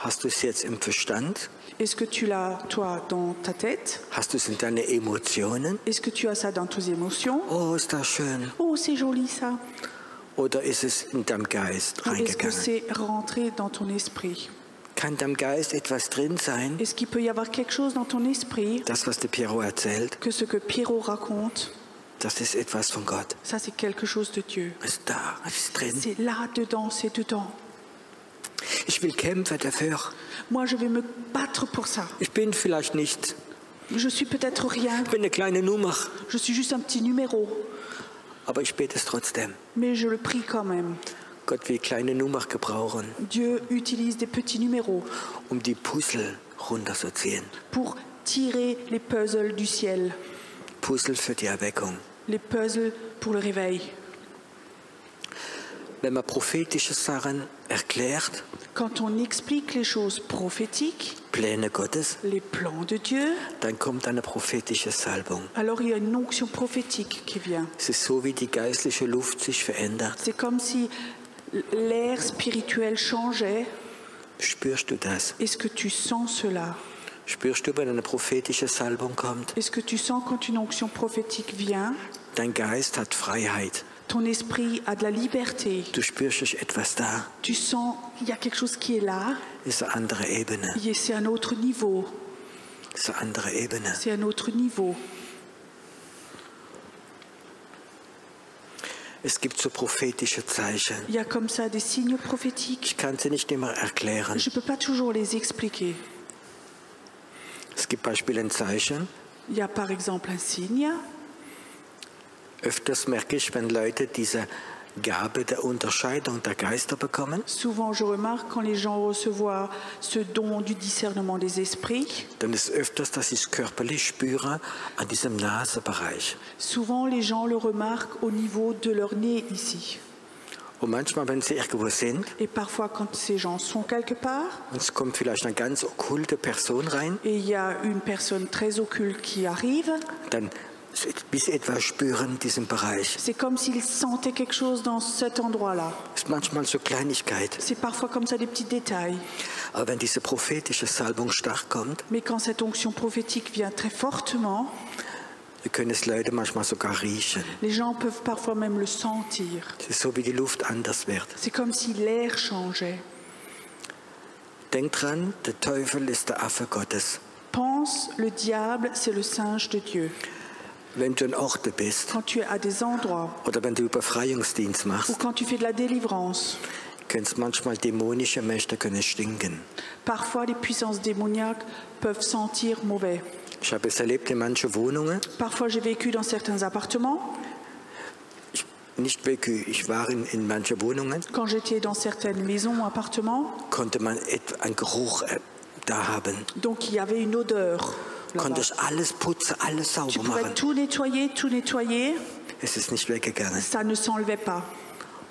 hast du es jetzt im Verstand? est-ce que tu l'as, toi, dans ta tête? Hast du es in deine Emotionen? Est-ce que tu as ça dans tes émotions? Oh, ist das schön. Oh, c'est joli ça. Oder ist es in deinem Geist Ou est-ce que reingegangen? c'est rentré dans ton esprit? Kann in deinem Geist etwas drin sein, Est-ce qu'il peut y avoir quelque chose dans ton esprit das, was der Piero erzählt, que ce que Pierrot raconte, das ist etwas von Gott. ça c'est quelque chose de Dieu? Es ist da, es ist drin. C'est là dedans, c'est dedans. Ich will kämpfen dafür. Moi, je vais me battre pour ça. Ich bin vielleicht nicht, Je suis peut-être rien, ich bin eine kleine Nummer, je suis juste un petit numéro, aber ich bete es trotzdem. mais je le prie quand même. Gott will kleine Nummer gebrauchen, Dieu utilise des petits numéros die Puzzle runterzuziehen. pour tirer les puzzles du ciel, Puzzle für die Erweckung. les puzzles pour le réveil. Wenn man prophetische Sachen erklärt, Quand on explique les choses prophétiques, Pläne Gottes, les plans de Dieu, dann kommt eine prophetische Salbung. alors il y a une onction prophétique qui vient. Es ist so, wie die geistliche Luft sich verändert. C'est comme si l'air spirituel changeait. Spürst du das? Est-ce que tu sens cela? Spürst du, wenn eine prophetische Salbung kommt? Est-ce que tu sens quand une onction prophétique vient, Dein Geist hat Freiheit. ton esprit a de la liberté? Du spürst, es ist etwas da. Tu sens, il y a quelque chose qui est là, Es ist eine andere Ebene. et c'est un autre niveau. Es ist eine andere Ebene. C'est un autre niveau. Es gibt so prophetische Zeichen. Il y a comme ça des signes prophétiques. Ich kann sie nicht immer erklären. Je ne peux pas toujours les expliquer. Es gibt beispielsweise ein Zeichen. Il y a par exemple un signe. Öfters merke ich, wenn Leute diese Gabe der Unterscheidung der Geister bekommen, Souvent, je remarque quand les gens reçoivent ce don du discernement des esprits, dann ist öfters, dass ich es körperlich spüre an diesem Nasenbereich. souvent les gens le remarquent au niveau de leur nez ici. Und manchmal, wenn sie irgendwo sind, Et parfois, quand ces gens sont quelque part, und es kommt vielleicht eine ganz okkulte Person rein, et il y a une personne très occulte qui arrive, dann bis sie etwas spüren in diesem Bereich. c'est comme s'ils sentaient quelque chose dans cet endroit-là. Es ist manchmal so Kleinigkeit. C'est parfois comme ça des petits détails. Aber wenn diese prophetische Salbung stark kommt, Mais quand cette onction prophétique vient très fortement, wir können es Leute manchmal sogar riechen. les gens peuvent parfois même le sentir. Es ist so, wie die Luft anders wird. C'est comme si l'air changeait. Denk dran, der Teufel ist der Affe Gottes. Pense, le diable, c'est le singe de Dieu. Wenn du in Orte bist Quand tu es à des endroits oder wenn du Befreiungsdienst ou machst, quand tu fais de la délivrance, können es manchmal dämonische Mächte können stinken. parfois les puissances démoniaques peuvent sentir mauvais. Ich habe es erlebt in manchen Wohnungen. Parfois j'ai vécu dans certains appartements. Nicht wirklich, ich war in manchen Wohnungen, Quand j'étais dans certaines maisons ou appartements, konnte man einen Geruch da haben. donc il y avait une odeur. là-bas. Konnte ich alles putzen, alles Tu sauber pouvais machen. tout nettoyer, Es ist nicht weggegangen. ça ne s'enlevait pas.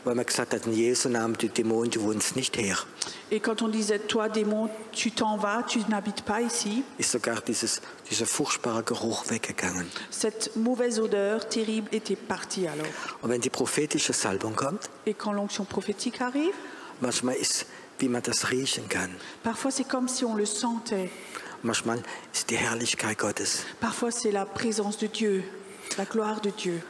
Weil man gesagt hat, in Jesu Namen, die Dämonen, die wohnen nicht her. Et quand on disait, toi démon, tu t'en vas, tu n'habites pas ici, Ist sogar dieser furchtbare Geruch weggegangen. cette mauvaise odeur terrible était partie alors. Und wenn die prophetische Salbung kommt, Et quand l'onction prophétique arrive, manchmal ist, wie man das riechen kann. parfois c'est comme si on le sentait. Manchmal ist die Herrlichkeit Gottes. Parfois c'est la présence de Dieu, la gloire de Dieu.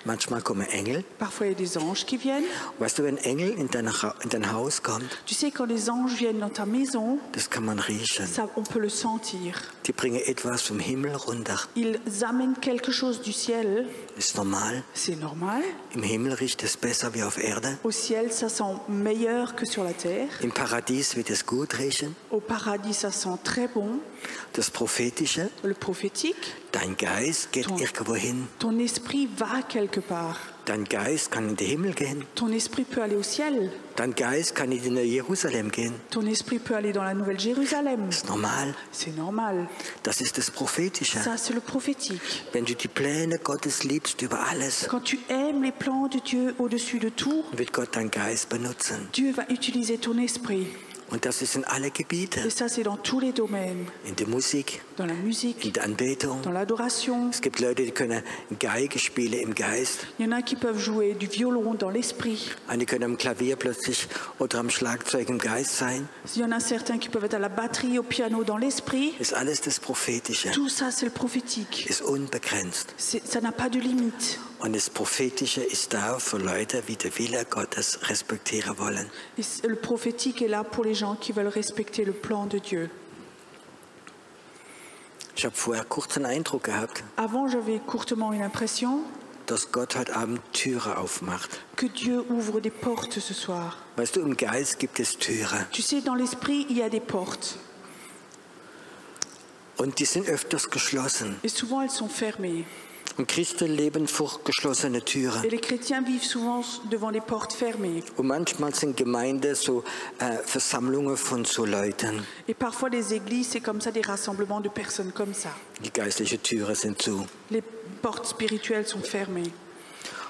Manchmal kommen Engel. Parfois il y a des anges qui viennent. Weißt du, wenn Engel in dein Haus kommt, Tu sais, quand les anges viennent dans ta maison, das kann man riechen. ça, on peut le sentir. Die bringen etwas vom Himmel runter. Ils amènent quelque chose du ciel, Ist normal. c'est normal. Im Himmel riecht es besser wie auf Erde. Au ciel, ça sent meilleur que sur la terre. Im Paradies wird es gut riechen. Au paradis, ça sent très bon. Das Prophetische, Le prophétique, dein Geist geht irgendwo hin. ton esprit va quelque part. Dein Geist kann in den Himmel gehen. Ton esprit peut aller au ciel. Dein Geist kann in die neue Jerusalem gehen. Ton esprit peut aller dans la Nouvelle Jérusalem. Das ist normal. C'est normal. Das ist das Prophetische. Ça, c'est le prophétique. Wenn du die Pläne Gottes liebst über alles, Quand tu aimes les plans de Dieu au-dessus de tout, wird Gott deinen Geist benutzen. Dieu va utiliser ton esprit. Und das ist in alle Gebiete. Et ça, c'est dans tous les domaines. In der Musik, Dans la musique, in der Anbetung. dans l'adoration. Es gibt Leute, die können Geige spielen im Geist. Il y en a qui peuvent jouer du violon dans l'esprit. Einige können am Klavier plötzlich oder am Schlagzeug im Geist sein. Il y en a certains qui peuvent être à la batterie, au piano, dans l'esprit. Ist alles das Prophetische. Tout ça, c'est le prophétique. Ist unbegrenzt. Ça n'a pas de limite. Und das Prophetische ist da für Leute, die den Wille Gottes respektieren wollen. Et le prophétique est là pour les gens qui veulent respecter le plan de Dieu. Ich habe vorher kurz einen Eindruck gehabt, Avant, j'avais courtement une impression dass Gott heute Abend Türe aufmacht. que Dieu ouvre des portes ce soir. Weißt du, im Geist gibt es Türe. Tu sais, dans l'esprit, il y a des portes. Und die sind öfters geschlossen. Et souvent, elles sont fermées. Und Christen leben vor geschlossenen Türen. Et les chrétiens vivent souvent devant des portes fermées. Und manchmal sind Gemeinden so Versammlungen von so Leuten. Et parfois, les églises, c'est comme ça, des rassemblements de personnes comme ça. Die geistlichen Türen sind zu. Les portes spirituelles sont fermées.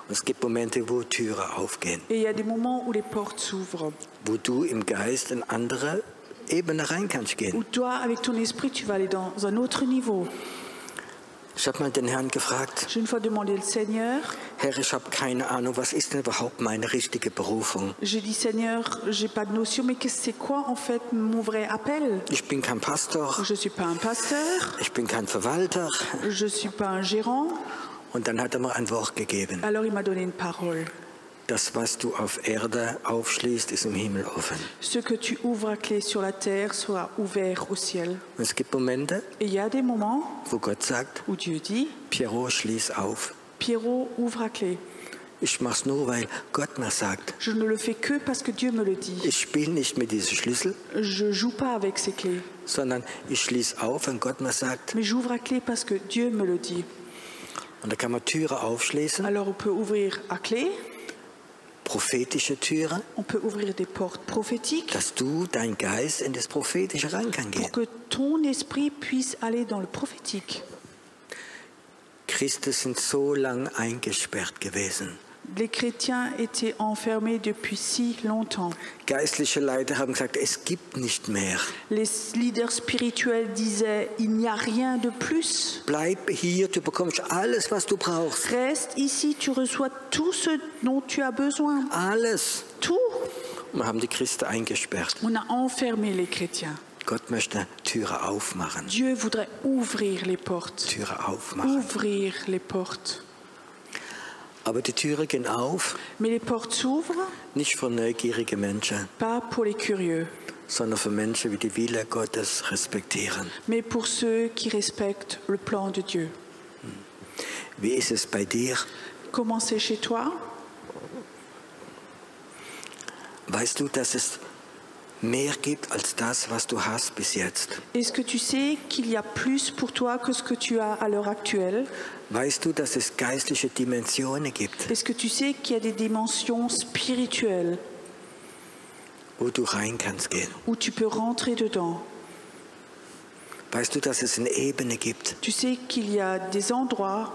Und es gibt Momente, wo Türen aufgehen. Et il y a des moments où les portes s'ouvrent. Wo du im Geist in andere Ebene rein kannst gehen. Où toi, avec ton esprit, tu vas aller dans un autre niveau. Ich habe mal den Herrn gefragt, J'ai une fois demandé le Seigneur. Herr, ich habe keine Ahnung, was ist denn überhaupt meine richtige Berufung? J'ai dit, Seigneur, j'ai pas de notion, mais c'est quoi en fait mon vrai appel? Ich bin kein Pastor, Je suis pas un pasteur, ich bin kein Verwalter. je suis pas un gérant. Und dann hat er mir ein Wort gegeben. Alors il m'a donné une parole. Das, was du auf Erde aufschließt, ist im Himmel offen. Ce que tu ouvres à clé sur la terre soit ouvert au ciel. Und es gibt Momente, Et il y a des moments wo Gott sagt, où Dieu dit, Pierrot, schließ auf. Pierrot, ouvre à clé. Ich mach's nur, weil Gott mir sagt. Je ne le fais que parce que Dieu me le dit. Ich spiele nicht mit diesem Schlüssel, Je joue pas avec ces clés, sondern ich schließe auf, wenn Gott mir sagt. mais j'ouvre à clé parce que Dieu me le dit. Und da kann man Türen aufschließen, Alors on peut ouvrir à clé, prophetische Türen, on peut ouvrir des portes prophétiques dass du, dein Geist, in das Prophetische rein kann pour gehen. que ton esprit puisse aller dans le prophétique. Christen sind so lang eingesperrt gewesen. Les chrétiens étaient enfermés depuis si longtemps. Geistliche Leiter haben gesagt, es gibt nicht mehr. Les leaders spirituels disaient, il n'y a rien de plus. Bleib hier, du bekommst alles, was du brauchst. Reste ici, tu reçois tout ce dont tu as besoin. Alles. Tout. Wir haben die Christen eingesperrt. On a enfermé les chrétiens. Gott möchte Türen aufmachen. Dieu voudrait ouvrir les portes. Türen aufmachen. Ouvrir les portes. Aber die Türen gehen auf, Mais les portes s'ouvrent, nicht für neugierige Menschen, pas pour les curieux, sondern für Menschen, die die Wille Gottes respektieren. mais pour ceux qui respectent le plan de Dieu. Wie ist es bei dir? Comment c'est chez toi? Weißt du, dass es mehr gibt als das, was du hast bis jetzt? Est-ce que tu sais qu'il y a plus pour toi que ce que tu as à l'heure actuelle? Weißt du, dass es geistliche Dimensionen gibt, Est-ce que tu sais qu'il y a des dimensions spirituelles wo du rein kannst gehen? où tu peux rentrer dedans? Weißt du, dass es eine Ebene gibt? Tu sais qu'il y a des endroits,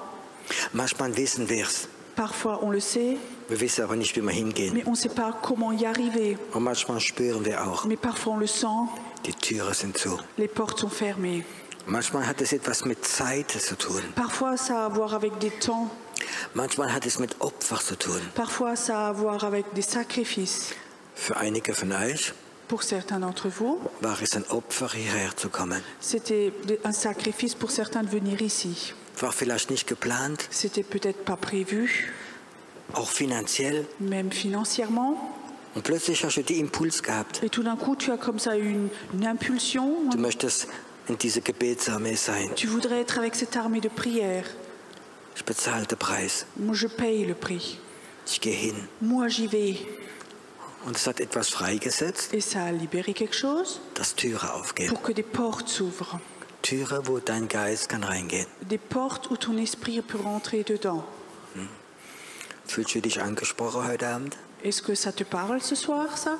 Manchmal wissen wir es, parfois on le sait, wir wissen aber nicht, wie wir hingehen. mais on ne sait pas comment y arriver. Und manchmal spüren wir auch, Mais parfois on le sent, die Türen sind zu. les portes sont fermées. Manchmal hat es etwas mit Zeit zu tun. Parfois ça a à voir avec des temps, Manchmal hat es mit Opfer zu tun. parfois ça a à voir avec des sacrifices. Für einige von euch Pour certains d'entre vous, war es ein Opfer, hierher zu kommen. c'était un sacrifice pour certains de venir ici. War vielleicht nicht geplant, C'était peut-être pas prévu, auch finanziell. même financièrement. Und plötzlich hast du den Impuls gehabt, Et tout d'un coup, tu as comme ça une impulsion. du möchtest in diese Gebetsarmee sein. Tu voudrais être avec cette armée de prière. Ich bezahle den Preis. Moi, je paye le prix. Ich gehe hin. Moi, j'y vais. Und es hat etwas freigesetzt, Et ça a libéré quelque chose dass Türen aufgehen. pour que des portes s'ouvrent. Türen, wo dein Geist kann reingehen. Des portes où ton esprit peut rentrer dedans. Fühlst du dich angesprochen heute Abend? Est-ce que ça te parle ce soir, ça?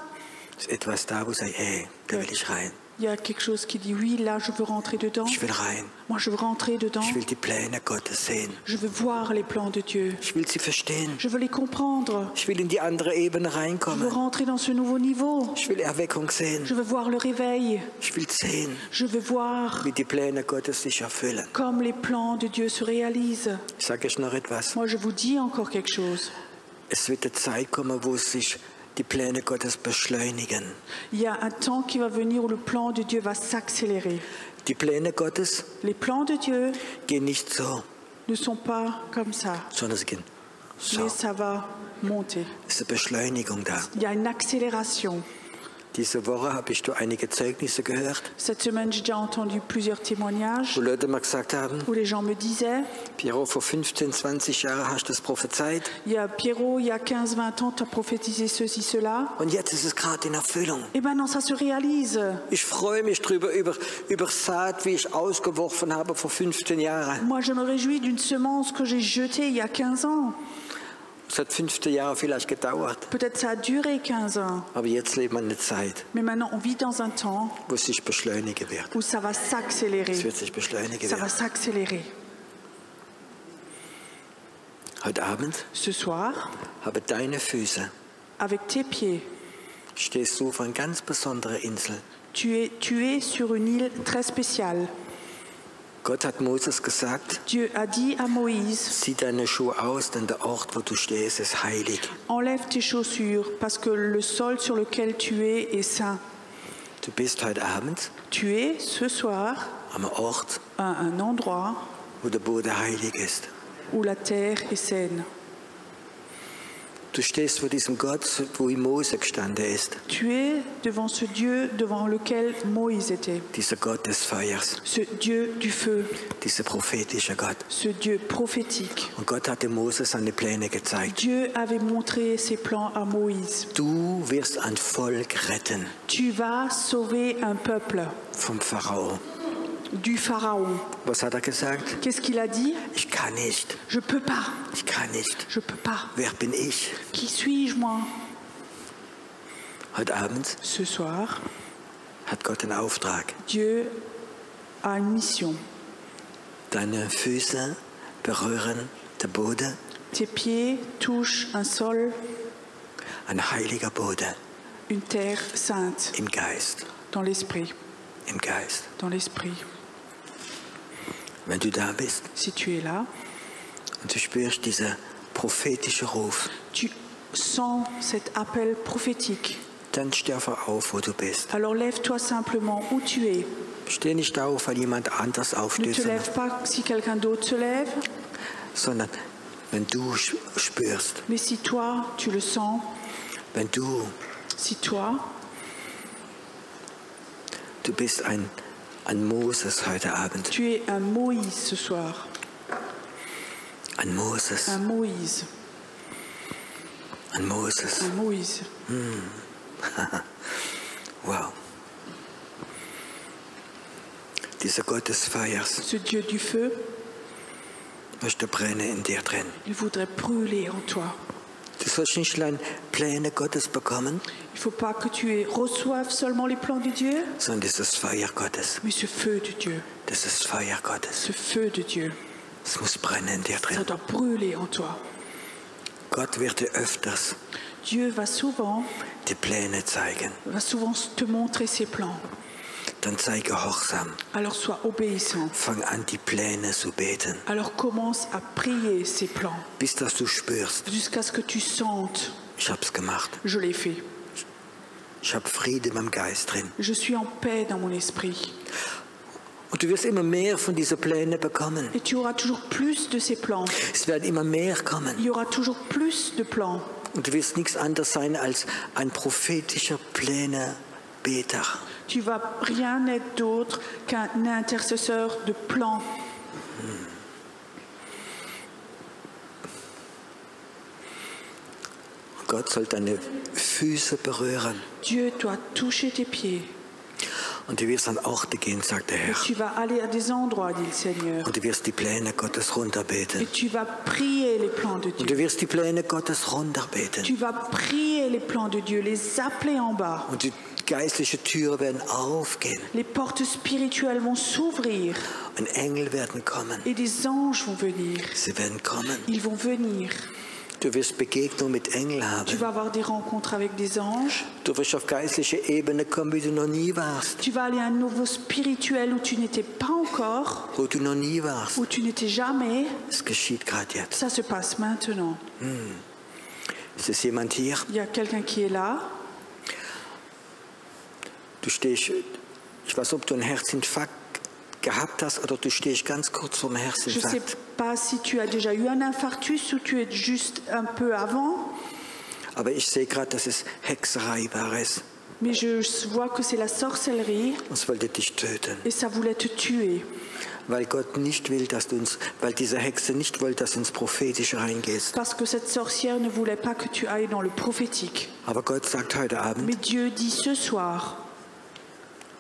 Ist etwas da, wo du sagst, ey, da will ich rein. Il y a quelque chose qui dit oui, là, je veux rentrer dedans. Ich will rein. Moi, je veux rentrer dedans. Ich will die Pläne Gottes sehen. Je veux voir les plans de Dieu. Ich will sie verstehen. Je veux les comprendre. Ich will in die andere Ebene Je veux reinkommen. rentrer dans ce nouveau niveau. Ich will Erweckung sehen. Je veux voir le réveil. Ich will sehen, Je veux voir wie die Pläne Gottes sich erfüllen. comme les plans de Dieu se réalisent. Sag ich noch etwas? Moi, je vous dis encore quelque chose. Es wird eine Zeit kommen, wo sich die Pläne Gottes beschleunigen. Il y a un temps qui va venir où le plan de Dieu va s'accélérer. Die Pläne Gottes Les plans de Dieu gehen nicht so, ne sont pas comme ça, sondern sie gehen so. mais ça va monter. Es ist eine Beschleunigung da. Il y a une accélération. Diese Woche habe ich einige Zeugnisse gehört, Cette semaine, j'ai déjà entendu plusieurs témoignages wo Leute mir gesagt haben, où les gens me disaient, Piero, vor 15, 20 Jahren hast du das prophezeit il y a Pierrot, il y a 15-20 ans, tu as prophétisé ceci, cela. und jetzt ist es gerade in Erfüllung. Et maintenant, ça se réalise. Ich freue mich drüber, über Saat, wie ich ausgeworfen habe vor 15 Jahren. Moi, je me réjouis d'une semence que j'ai jetée il y a 15 ans. Es hat 15 Jahre vielleicht gedauert, Peut-être ça a duré 15 ans. aber jetzt leben wir in einer Zeit, Mais maintenant, on vit dans un temps wo es sich beschleunigen wird. où ça va Es s'accélérer. wird sich beschleunigen Ça va werden. s'accélérer. Heute Abend Ce soir, haben deine Füße, avec tes pieds, stehst du auf einer ganz besonderen Insel. tu es sur une île très spéciale. Gott hat Moses gesagt, Dieu a dit à Moïse, zieh deine Schuhe aus, denn der Ort, wo du stehst, ist heilig. enlève tes chaussures parce que le sol sur lequel tu es est saint. Du bist heute Abend Tu es ce soir am Ort, à un endroit wo der Boden heilig ist. où la terre est saine. Du stehst vor diesem Gott, wo Mose gestanden ist. Tu es devant ce Dieu devant lequel Moïse était. Dieser Gott des Feuers, Ce Dieu du feu, dieser prophetische Gott. ce Dieu prophétique. Und Gott hatte Mose seine Pläne gezeigt. Dieu avait montré ses plans à Moïse. Du wirst ein Volk retten Tu vas sauver un peuple vom Pharao. du Pharaon. Was hat er gesagt? Qu'est-ce qu'il a dit? Ich kann nicht. Je peux pas. Ich kann nicht. Je peux pas. Wer bin ich? Qui suis-je, moi? Heute Abend Ce soir, hat Gott einen Auftrag. Dieu a une mission. Deine Füße berühren den Boden. Tes pieds touchent un sol, ein heiliger Boden une terre sainte, im Geist. dans l'esprit. Im Geist. Dans l'esprit. Wenn du da bist Si tu es là, und du spürst dieser prophetische Ruf, tu sens cet appel prophétique. dann steh einfach auf, wo du bist. Alors lève-toi simplement où tu es. Steh nicht auf, weil jemand anders Ne aufsteht, te lève pas si quelqu'un d'autre se lève, sondern wenn du spürst, mais si toi, tu le sens, wenn du bist ein Moses heute Abend. tu es un Moïse ce soir. Ein Moses. Un Moïse. Ein Moses. Un Moïse. Wow. Dieser Gott des Feuers Ce Dieu du feu, möchte brennen in dir drin. il voudrait brûler en toi. Du sollst nicht allein Pläne Gottes bekommen, Il ne faut pas que tu reçoives seulement les plans de Dieu, sondern dieses Feuer Gottes. mais ce feu de Dieu. Das ist Feuer Gottes. Ce feu de Dieu. Es muss brennen in dir Ça drin. doit brûler en toi. Gott wird dir öfters Dieu va souvent die Pläne zeigen. te montrer ses plans. Dann sei gehorsam. Alors sois obéissant. Fang an, die Pläne zu beten. Alors commence à prier ces plans Bis dass du spürst, jusqu'à ce que tu sentes, ich hab's gemacht. je l'ai fait. Ich habe Friede in meinem Geist drin. Je suis en paix dans mon esprit. Und du wirst immer mehr von diesen Plänen bekommen. Et tu auras toujours plus de ces plans. Es werden immer mehr kommen. Il y aura toujours plus de plans. Und du wirst nichts anderes sein als ein prophetischer Plänebeter. Tu vas rien être d'autre qu'un intercesseur de plans. Gott soll deine Füße berühren. Dieu doit toucher tes pieds. Und du wirst an Orte gehen, sagt der Et Herr. tu vas aller à des endroits, dit le Seigneur. Und du wirst die Pläne Gottes runterbeten. Et tu vas prier les plans de Und Dieu. du wirst die Pläne Gottes runterbeten. Tu vas prier les plans de Dieu, les appeler en bas. Und die geistliche Türen werden aufgehen. Les portes spirituelles vont s'ouvrir Und Engel werden kommen. et des anges vont venir. Sie werden kommen. Ils vont venir. Du wirst Begegnung mit Engeln Tu haben. vas avoir des rencontres avec des anges. Du wirst auf geistliche Ebene kommen, wie du noch nie warst. Tu vas aller à un niveau spirituel où tu n'étais pas encore, Wo du noch nie warst. où tu n'étais jamais. Es geschieht gerade jetzt. Ça se passe maintenant. Ist es jemand hier? Il y a quelqu'un qui est là. Du stehst, ich weiß, ob du einen Herzinfarkt gehabt hast oder du stehst ganz kurz vor dem Je ne sais Herzinfarkt. pas si tu as déjà eu un infarctus ou tu es juste un peu avant, Aber ich sehe gerade, dass es Hexerei war. mais je vois que c'est la sorcellerie Und es wollte dich töten. et ça voulait te tuer. Weil Gott nicht will, dass du weil diese Hexe nicht will, dass du ins Prophetische reingehst. Parce que cette sorcière ne voulait pas que tu ailles dans le prophétique. Aber Gott sagt heute Abend, Mais Dieu dit ce soir,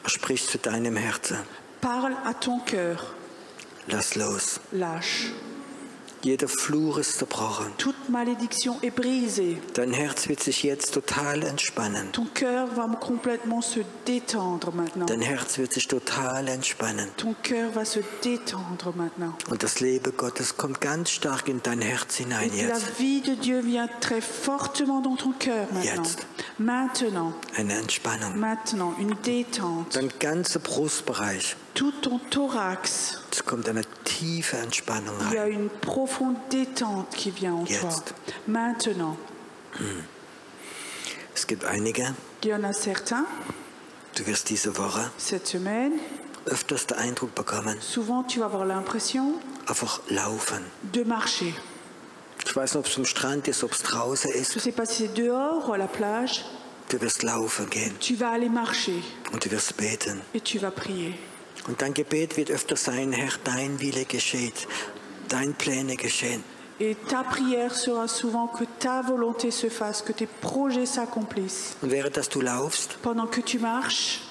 sprich zu deinem Herzen. parle à ton cœur, Lass los. lâche. Jeder Fluch ist zerbrochen. Toute malédiction est brisée. Dein Herz wird sich jetzt total entspannen. Ton cœur va complètement se détendre maintenant. Dein Herz wird sich total entspannen. Ton cœur va se détendre maintenant. Und das Leben Gottes kommt ganz stark in dein Herz hinein Et la jetzt. vie de Dieu vient très fortement dans ton cœur maintenant. Jetzt. Maintenant, Eine Entspannung. maintenant, une détente. Dein ganzer Brustbereich. Tout ton thorax, Es kommt eine tiefe Entspannung il y a rein. une profonde détente qui vient en toi. Jetzt. Maintenant, Es gibt einige, il y en a certains, du wirst diese Woche cette semaine, öfters den Eindruck bekommen, souvent tu vas avoir l'impression einfach laufen. de marcher. Ich weiß nicht, ob es am Strand ist, ob es draußen Je ne ist. sais pas si c'est dehors ou à la plage, Du wirst laufen gehen tu vas aller marcher und du wirst beten. et tu vas prier. Und dein Gebet wird öfter sein, Herr, dein Wille geschieht, dein Pläne geschehen. Et ta prière sera souvent que ta volonté se fasse, que tes projets s'accomplissent. Und während dass du laufst, Pendant que tu marches,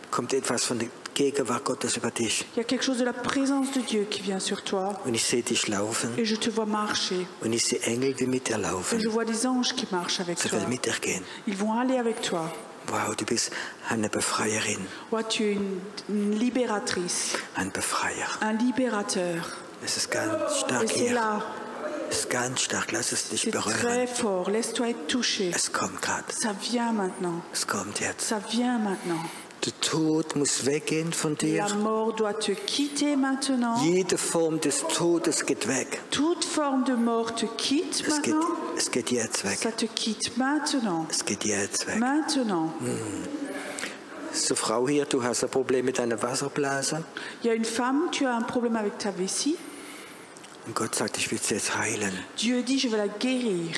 kommt etwas von der Gegenwart Gottes über dich. il y a quelque chose de la présence de Dieu qui vient sur toi. Und ich sehe dich laufen Et je te vois marcher. und ich sehe Engel, die mit dir Et laufen. je vois des anges qui marchent avec Sie toi. werden mit dir gehen. Ils vont aller avec toi. Wow, du bist eine Befreierin, Ouais, tu es une libératrice, ein Befreier. un libérateur. Es ist ganz Et stark c'est hier. là, Ist ganz stark, lass es dich C'est très berühren. fort. Laisse-toi être touché. Es kommt gerade. Ça vient maintenant. Es kommt jetzt. Ça vient maintenant. Der Tod muss weggehen von dir. La mort doit te quitter maintenant. Jede Form des Todes geht weg. Toute forme de mort te quitte maintenant. Es geht jetzt weg. Ça te quitte maintenant. Es geht jetzt weg. Maintenant. So, Frau hier, du hast ein Problem mit deiner Wasserblase. Il y a une femme, tu as un problème avec ta vessie. Und Gott sagt, ich will sie jetzt heilen. Dieu dit, je vais la guérir.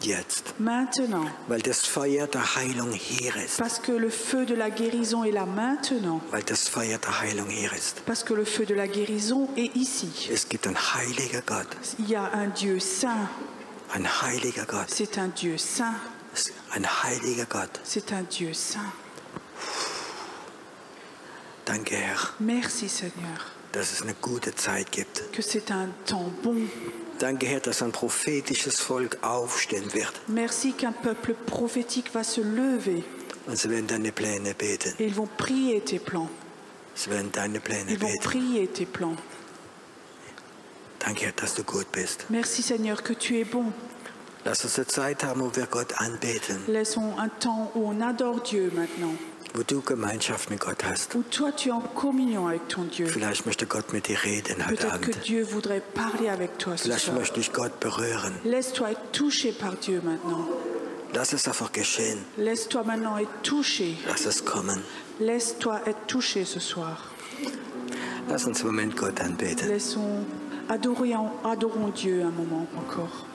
Jetzt. Maintenant. Weil das Feuer der Heilung hier ist. Parce que le feu de la guérison est là maintenant. Weil das Feuer der Heilung hier ist. Parce que le feu de la guérison est ici. Es gibt einen heiligen Gott. Il y a un Dieu saint. Ein heiliger Gott. C'est un Dieu saint. Ein heiliger Gott. C'est un Dieu saint. Danke, Herr. Merci Seigneur. Dass es eine gute Zeit gibt. Que c'est un temps bon. Danke, Herr, dass ein prophetisches Volk aufstehen wird. Merci qu'un peuple prophétique va se lever. Und sie werden deine Pläne beten. Et ils vont prier tes plans. Sie werden deine Pläne Ils vont beten. prier tes plans. Danke, Herr, dass du gut bist. Merci Seigneur que tu es bon. Lass uns eine Zeit haben, wo wir Gott anbeten. Laissons un temps où on adore Dieu maintenant. Wo du Gemeinschaft mit Gott hast. Où toi tu es en communion avec ton Dieu. Vielleicht möchte Gott mit dir reden heute Peut-être que Abend. Dieu voudrait parler avec toi ce Vielleicht soir. möchte ich Gott berühren. Laisse-toi être touché par Dieu maintenant. Lass es einfach geschehen. Laisse-toi maintenant être touché. Lass es kommen. Laisse-toi être touché ce soir. Lass uns im Moment Gott anbeten. Adorons Dieu un moment encore.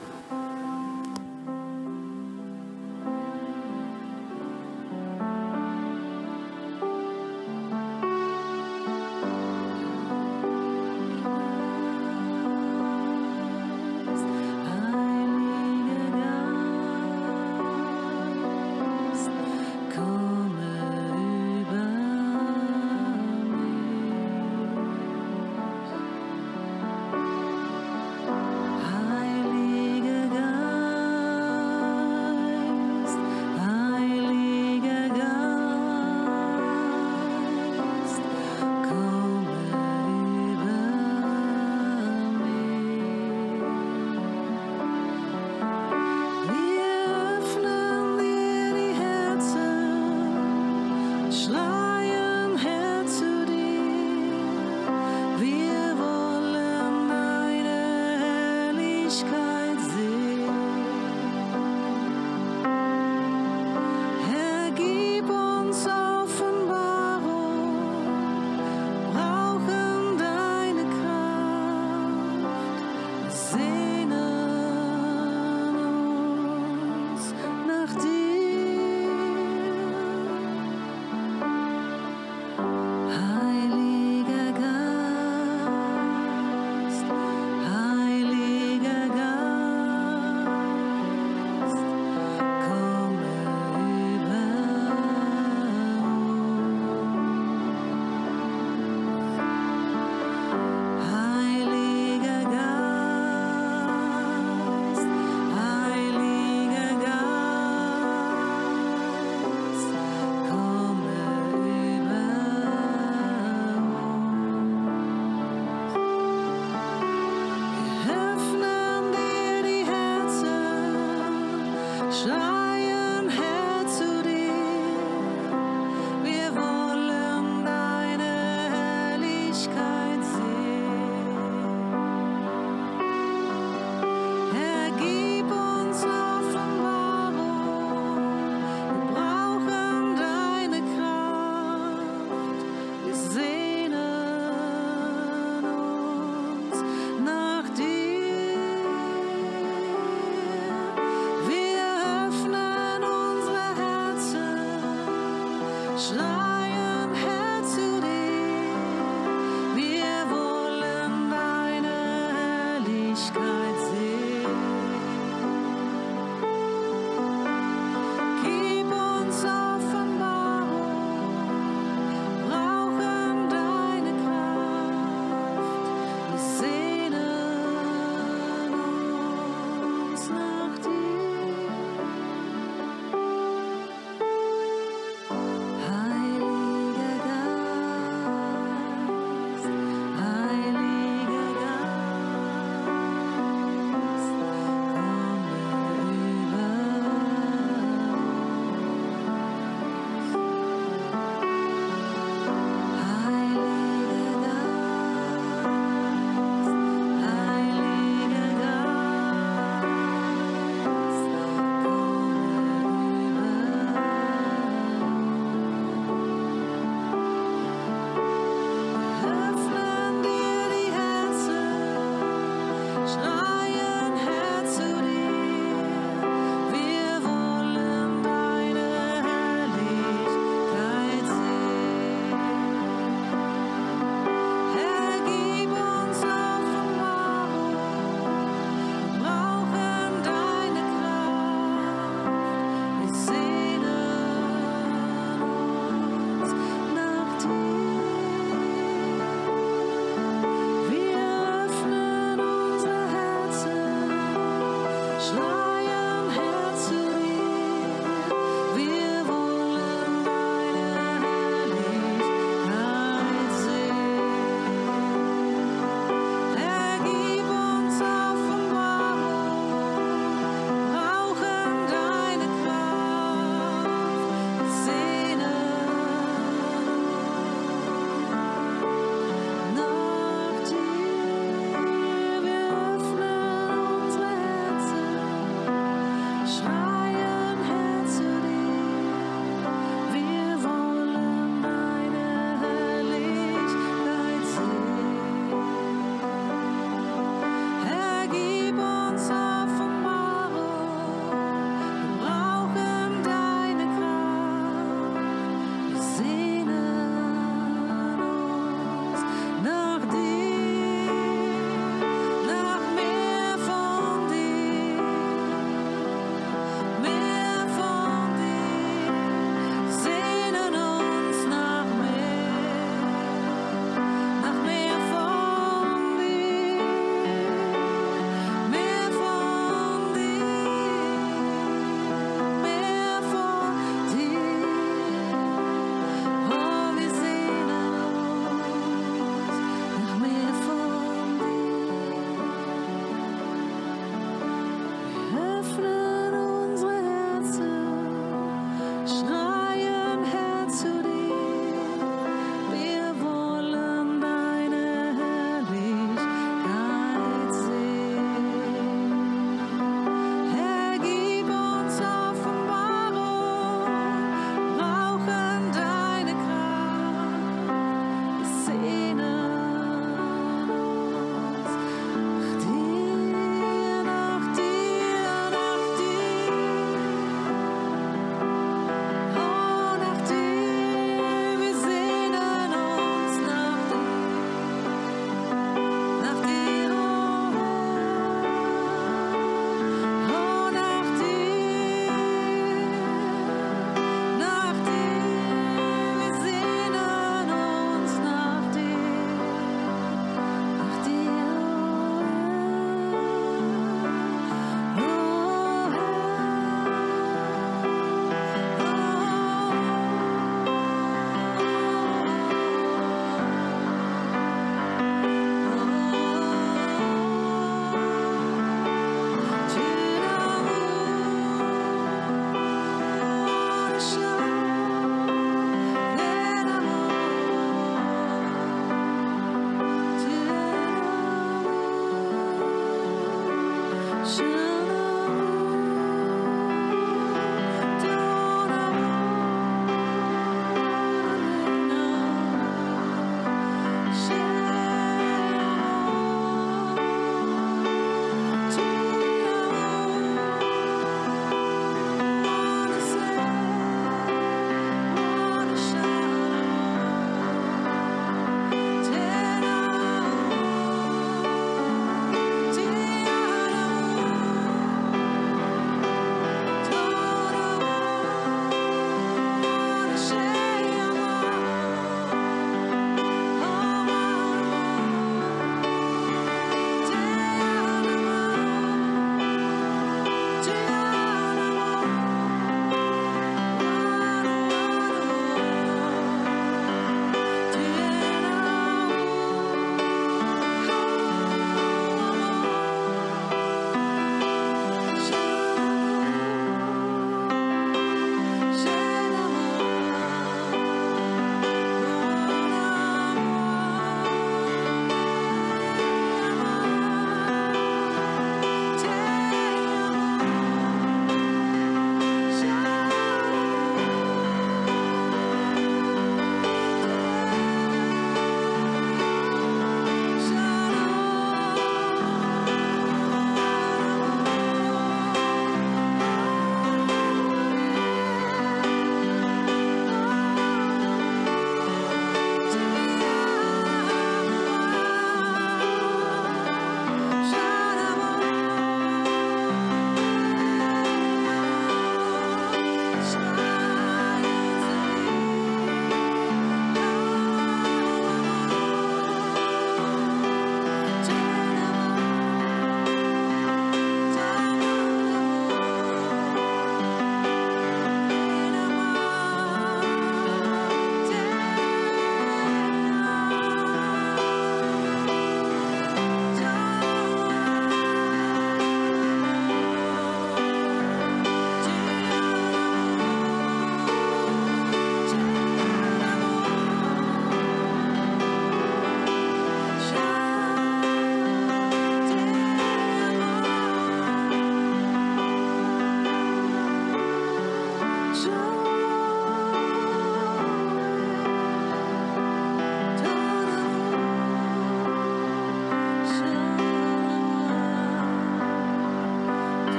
Schreien, Herr, zu dir. Wir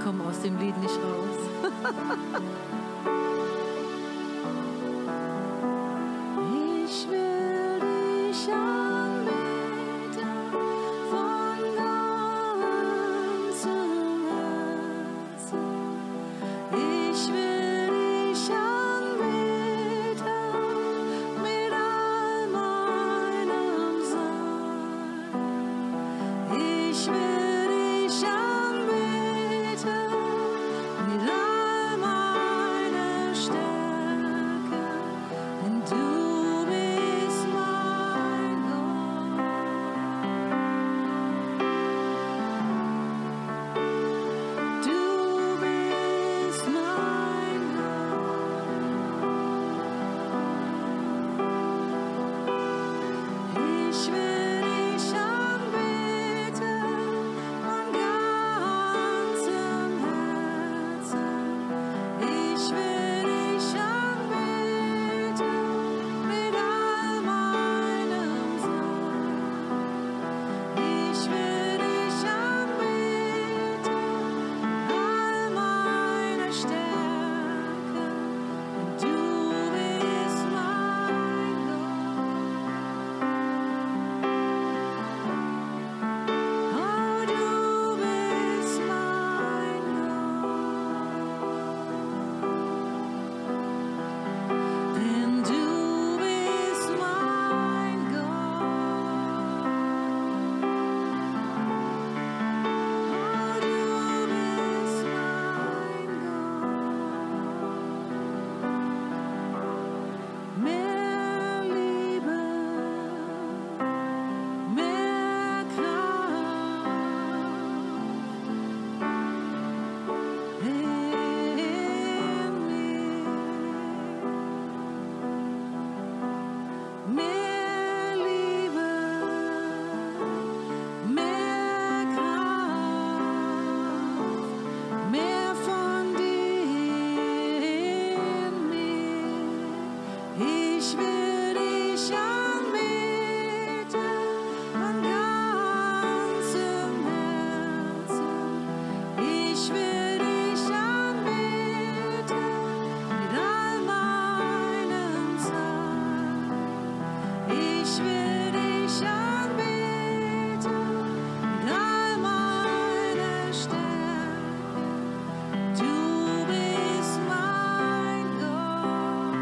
komme aus dem Lied nicht raus. Ich will dich anbeten von ganzem Herzen. Ich will dich anbeten mit all meinem Sein. Ich will dich anbeten mit all meiner Stärke, denn du bist mein Gott. Du bist mein Gott. Ich will dich anbeten von ganzem Herzen. Ich will dich anbeten mit all meinem Sein. Ich will dich anbeten mit all meiner Stärke, denn du bist mein Gott. Oh, du bist mein Gott. Denn du bist mein Gott. Oh, du bist mein Gott. Mehr Liebe, mehr Kraft in mir. Mehr Liebe, mehr Kraft, mehr von dir in mir. Ich will dich anbeten von ganzem Herzen. Ich will dich anbeten mit all meinem Sein. Ich will dich anbeten mit all meiner Stärke. Du bist mein Gott.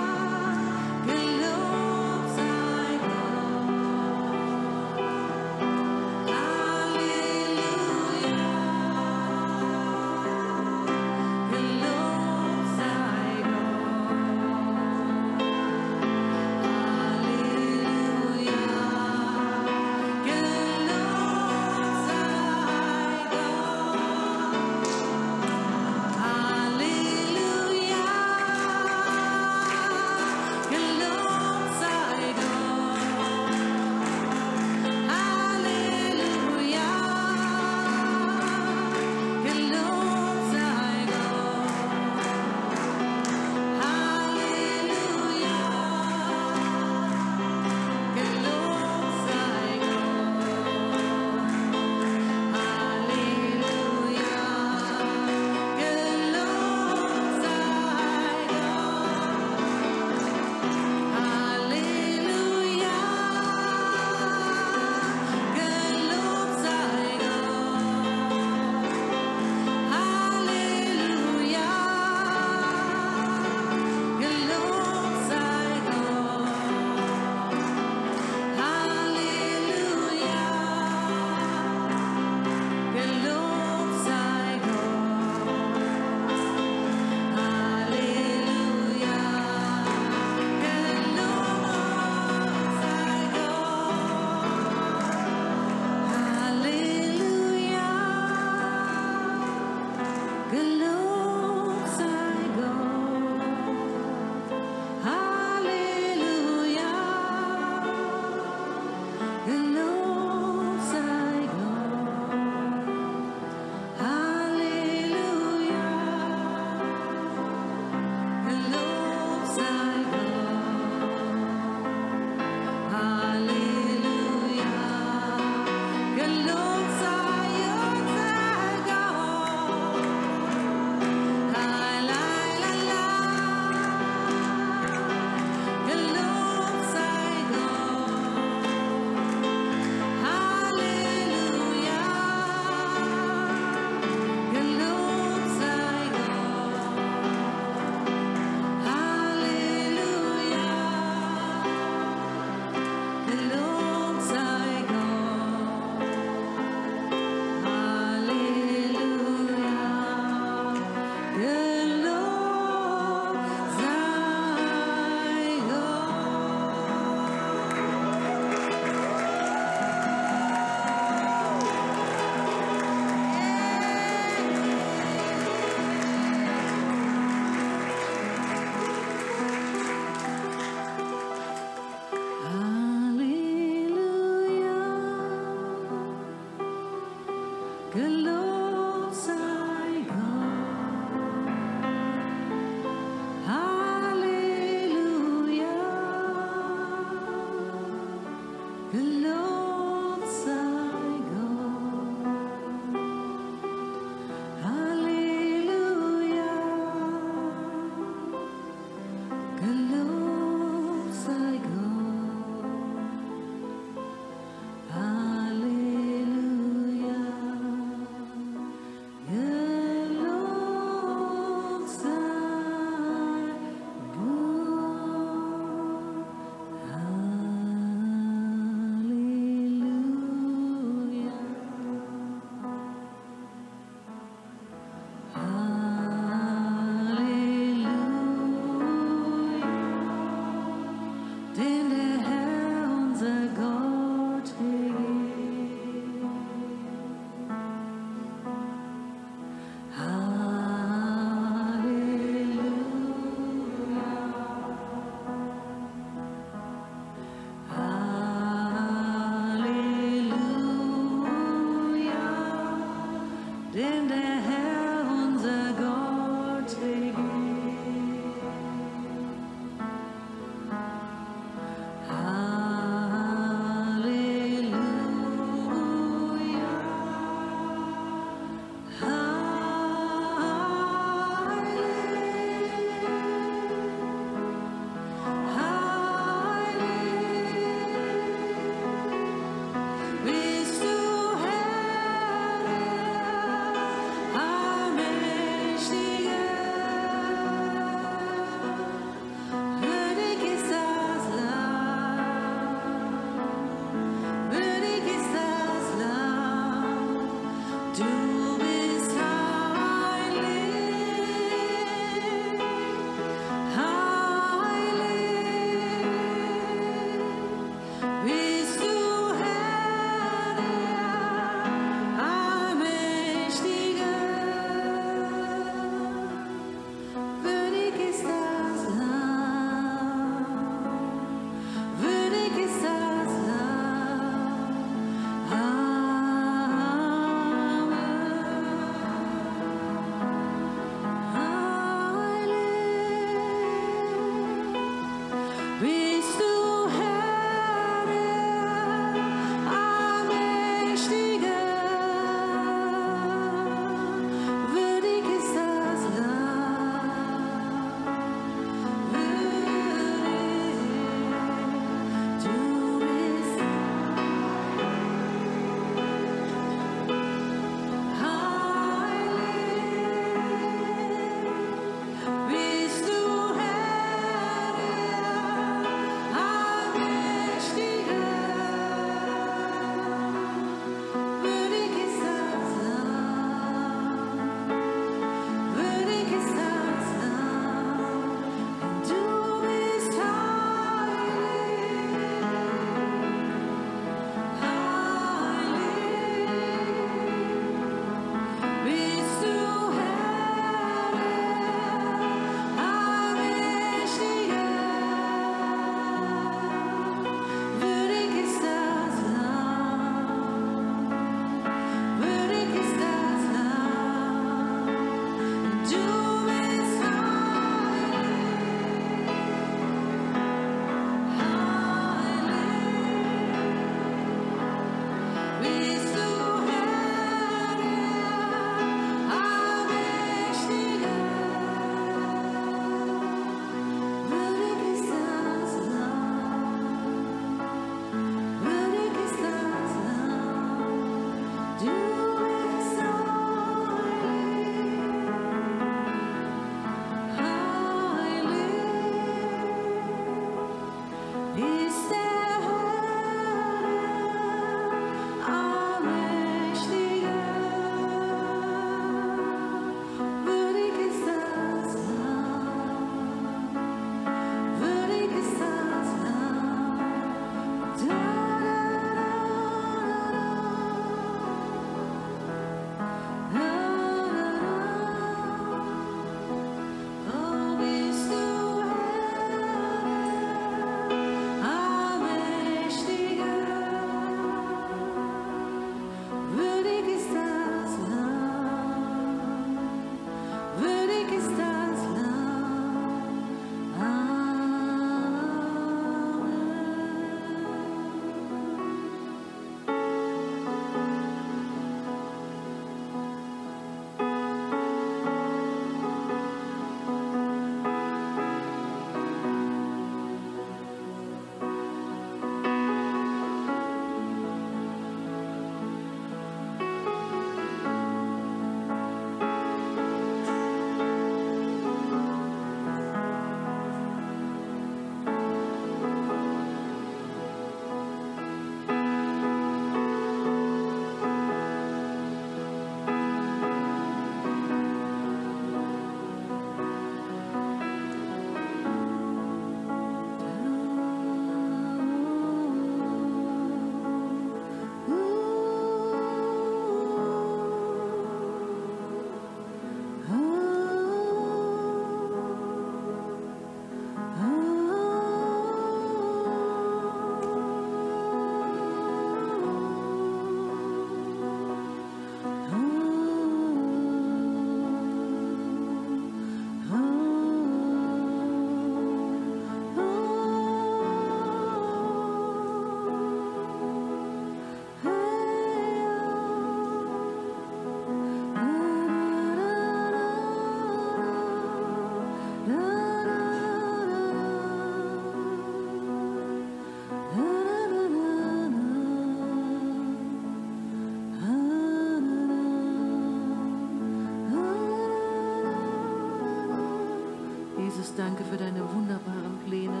Jesus, danke für deine wunderbaren Pläne.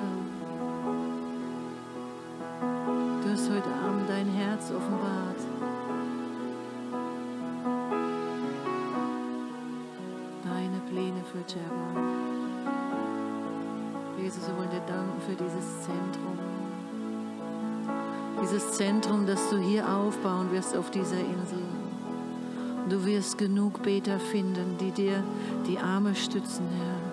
Du hast heute Abend dein Herz offenbart. Deine Pläne für Cherbourg. Jesus, wir wollen dir danken für dieses Zentrum. Dieses Zentrum, das du hier aufbauen wirst auf dieser Insel. Und du wirst genug Beter finden, die dir die Arme stützen, Herr.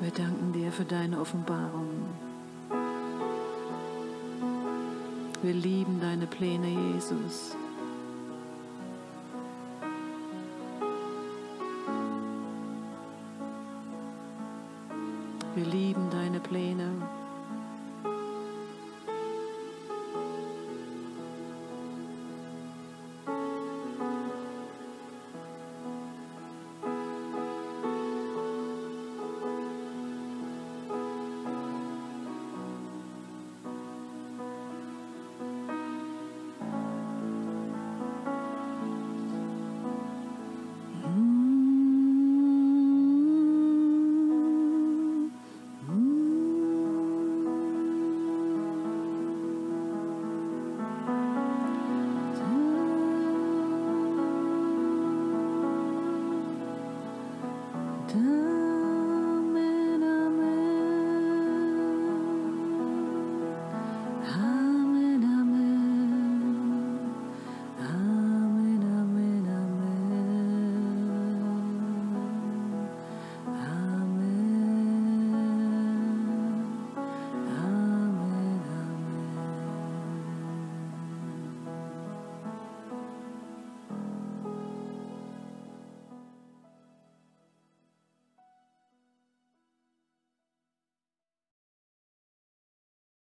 Wir danken dir für deine Offenbarung. Wir lieben deine Pläne, Jesus. Wir lieben deine Pläne.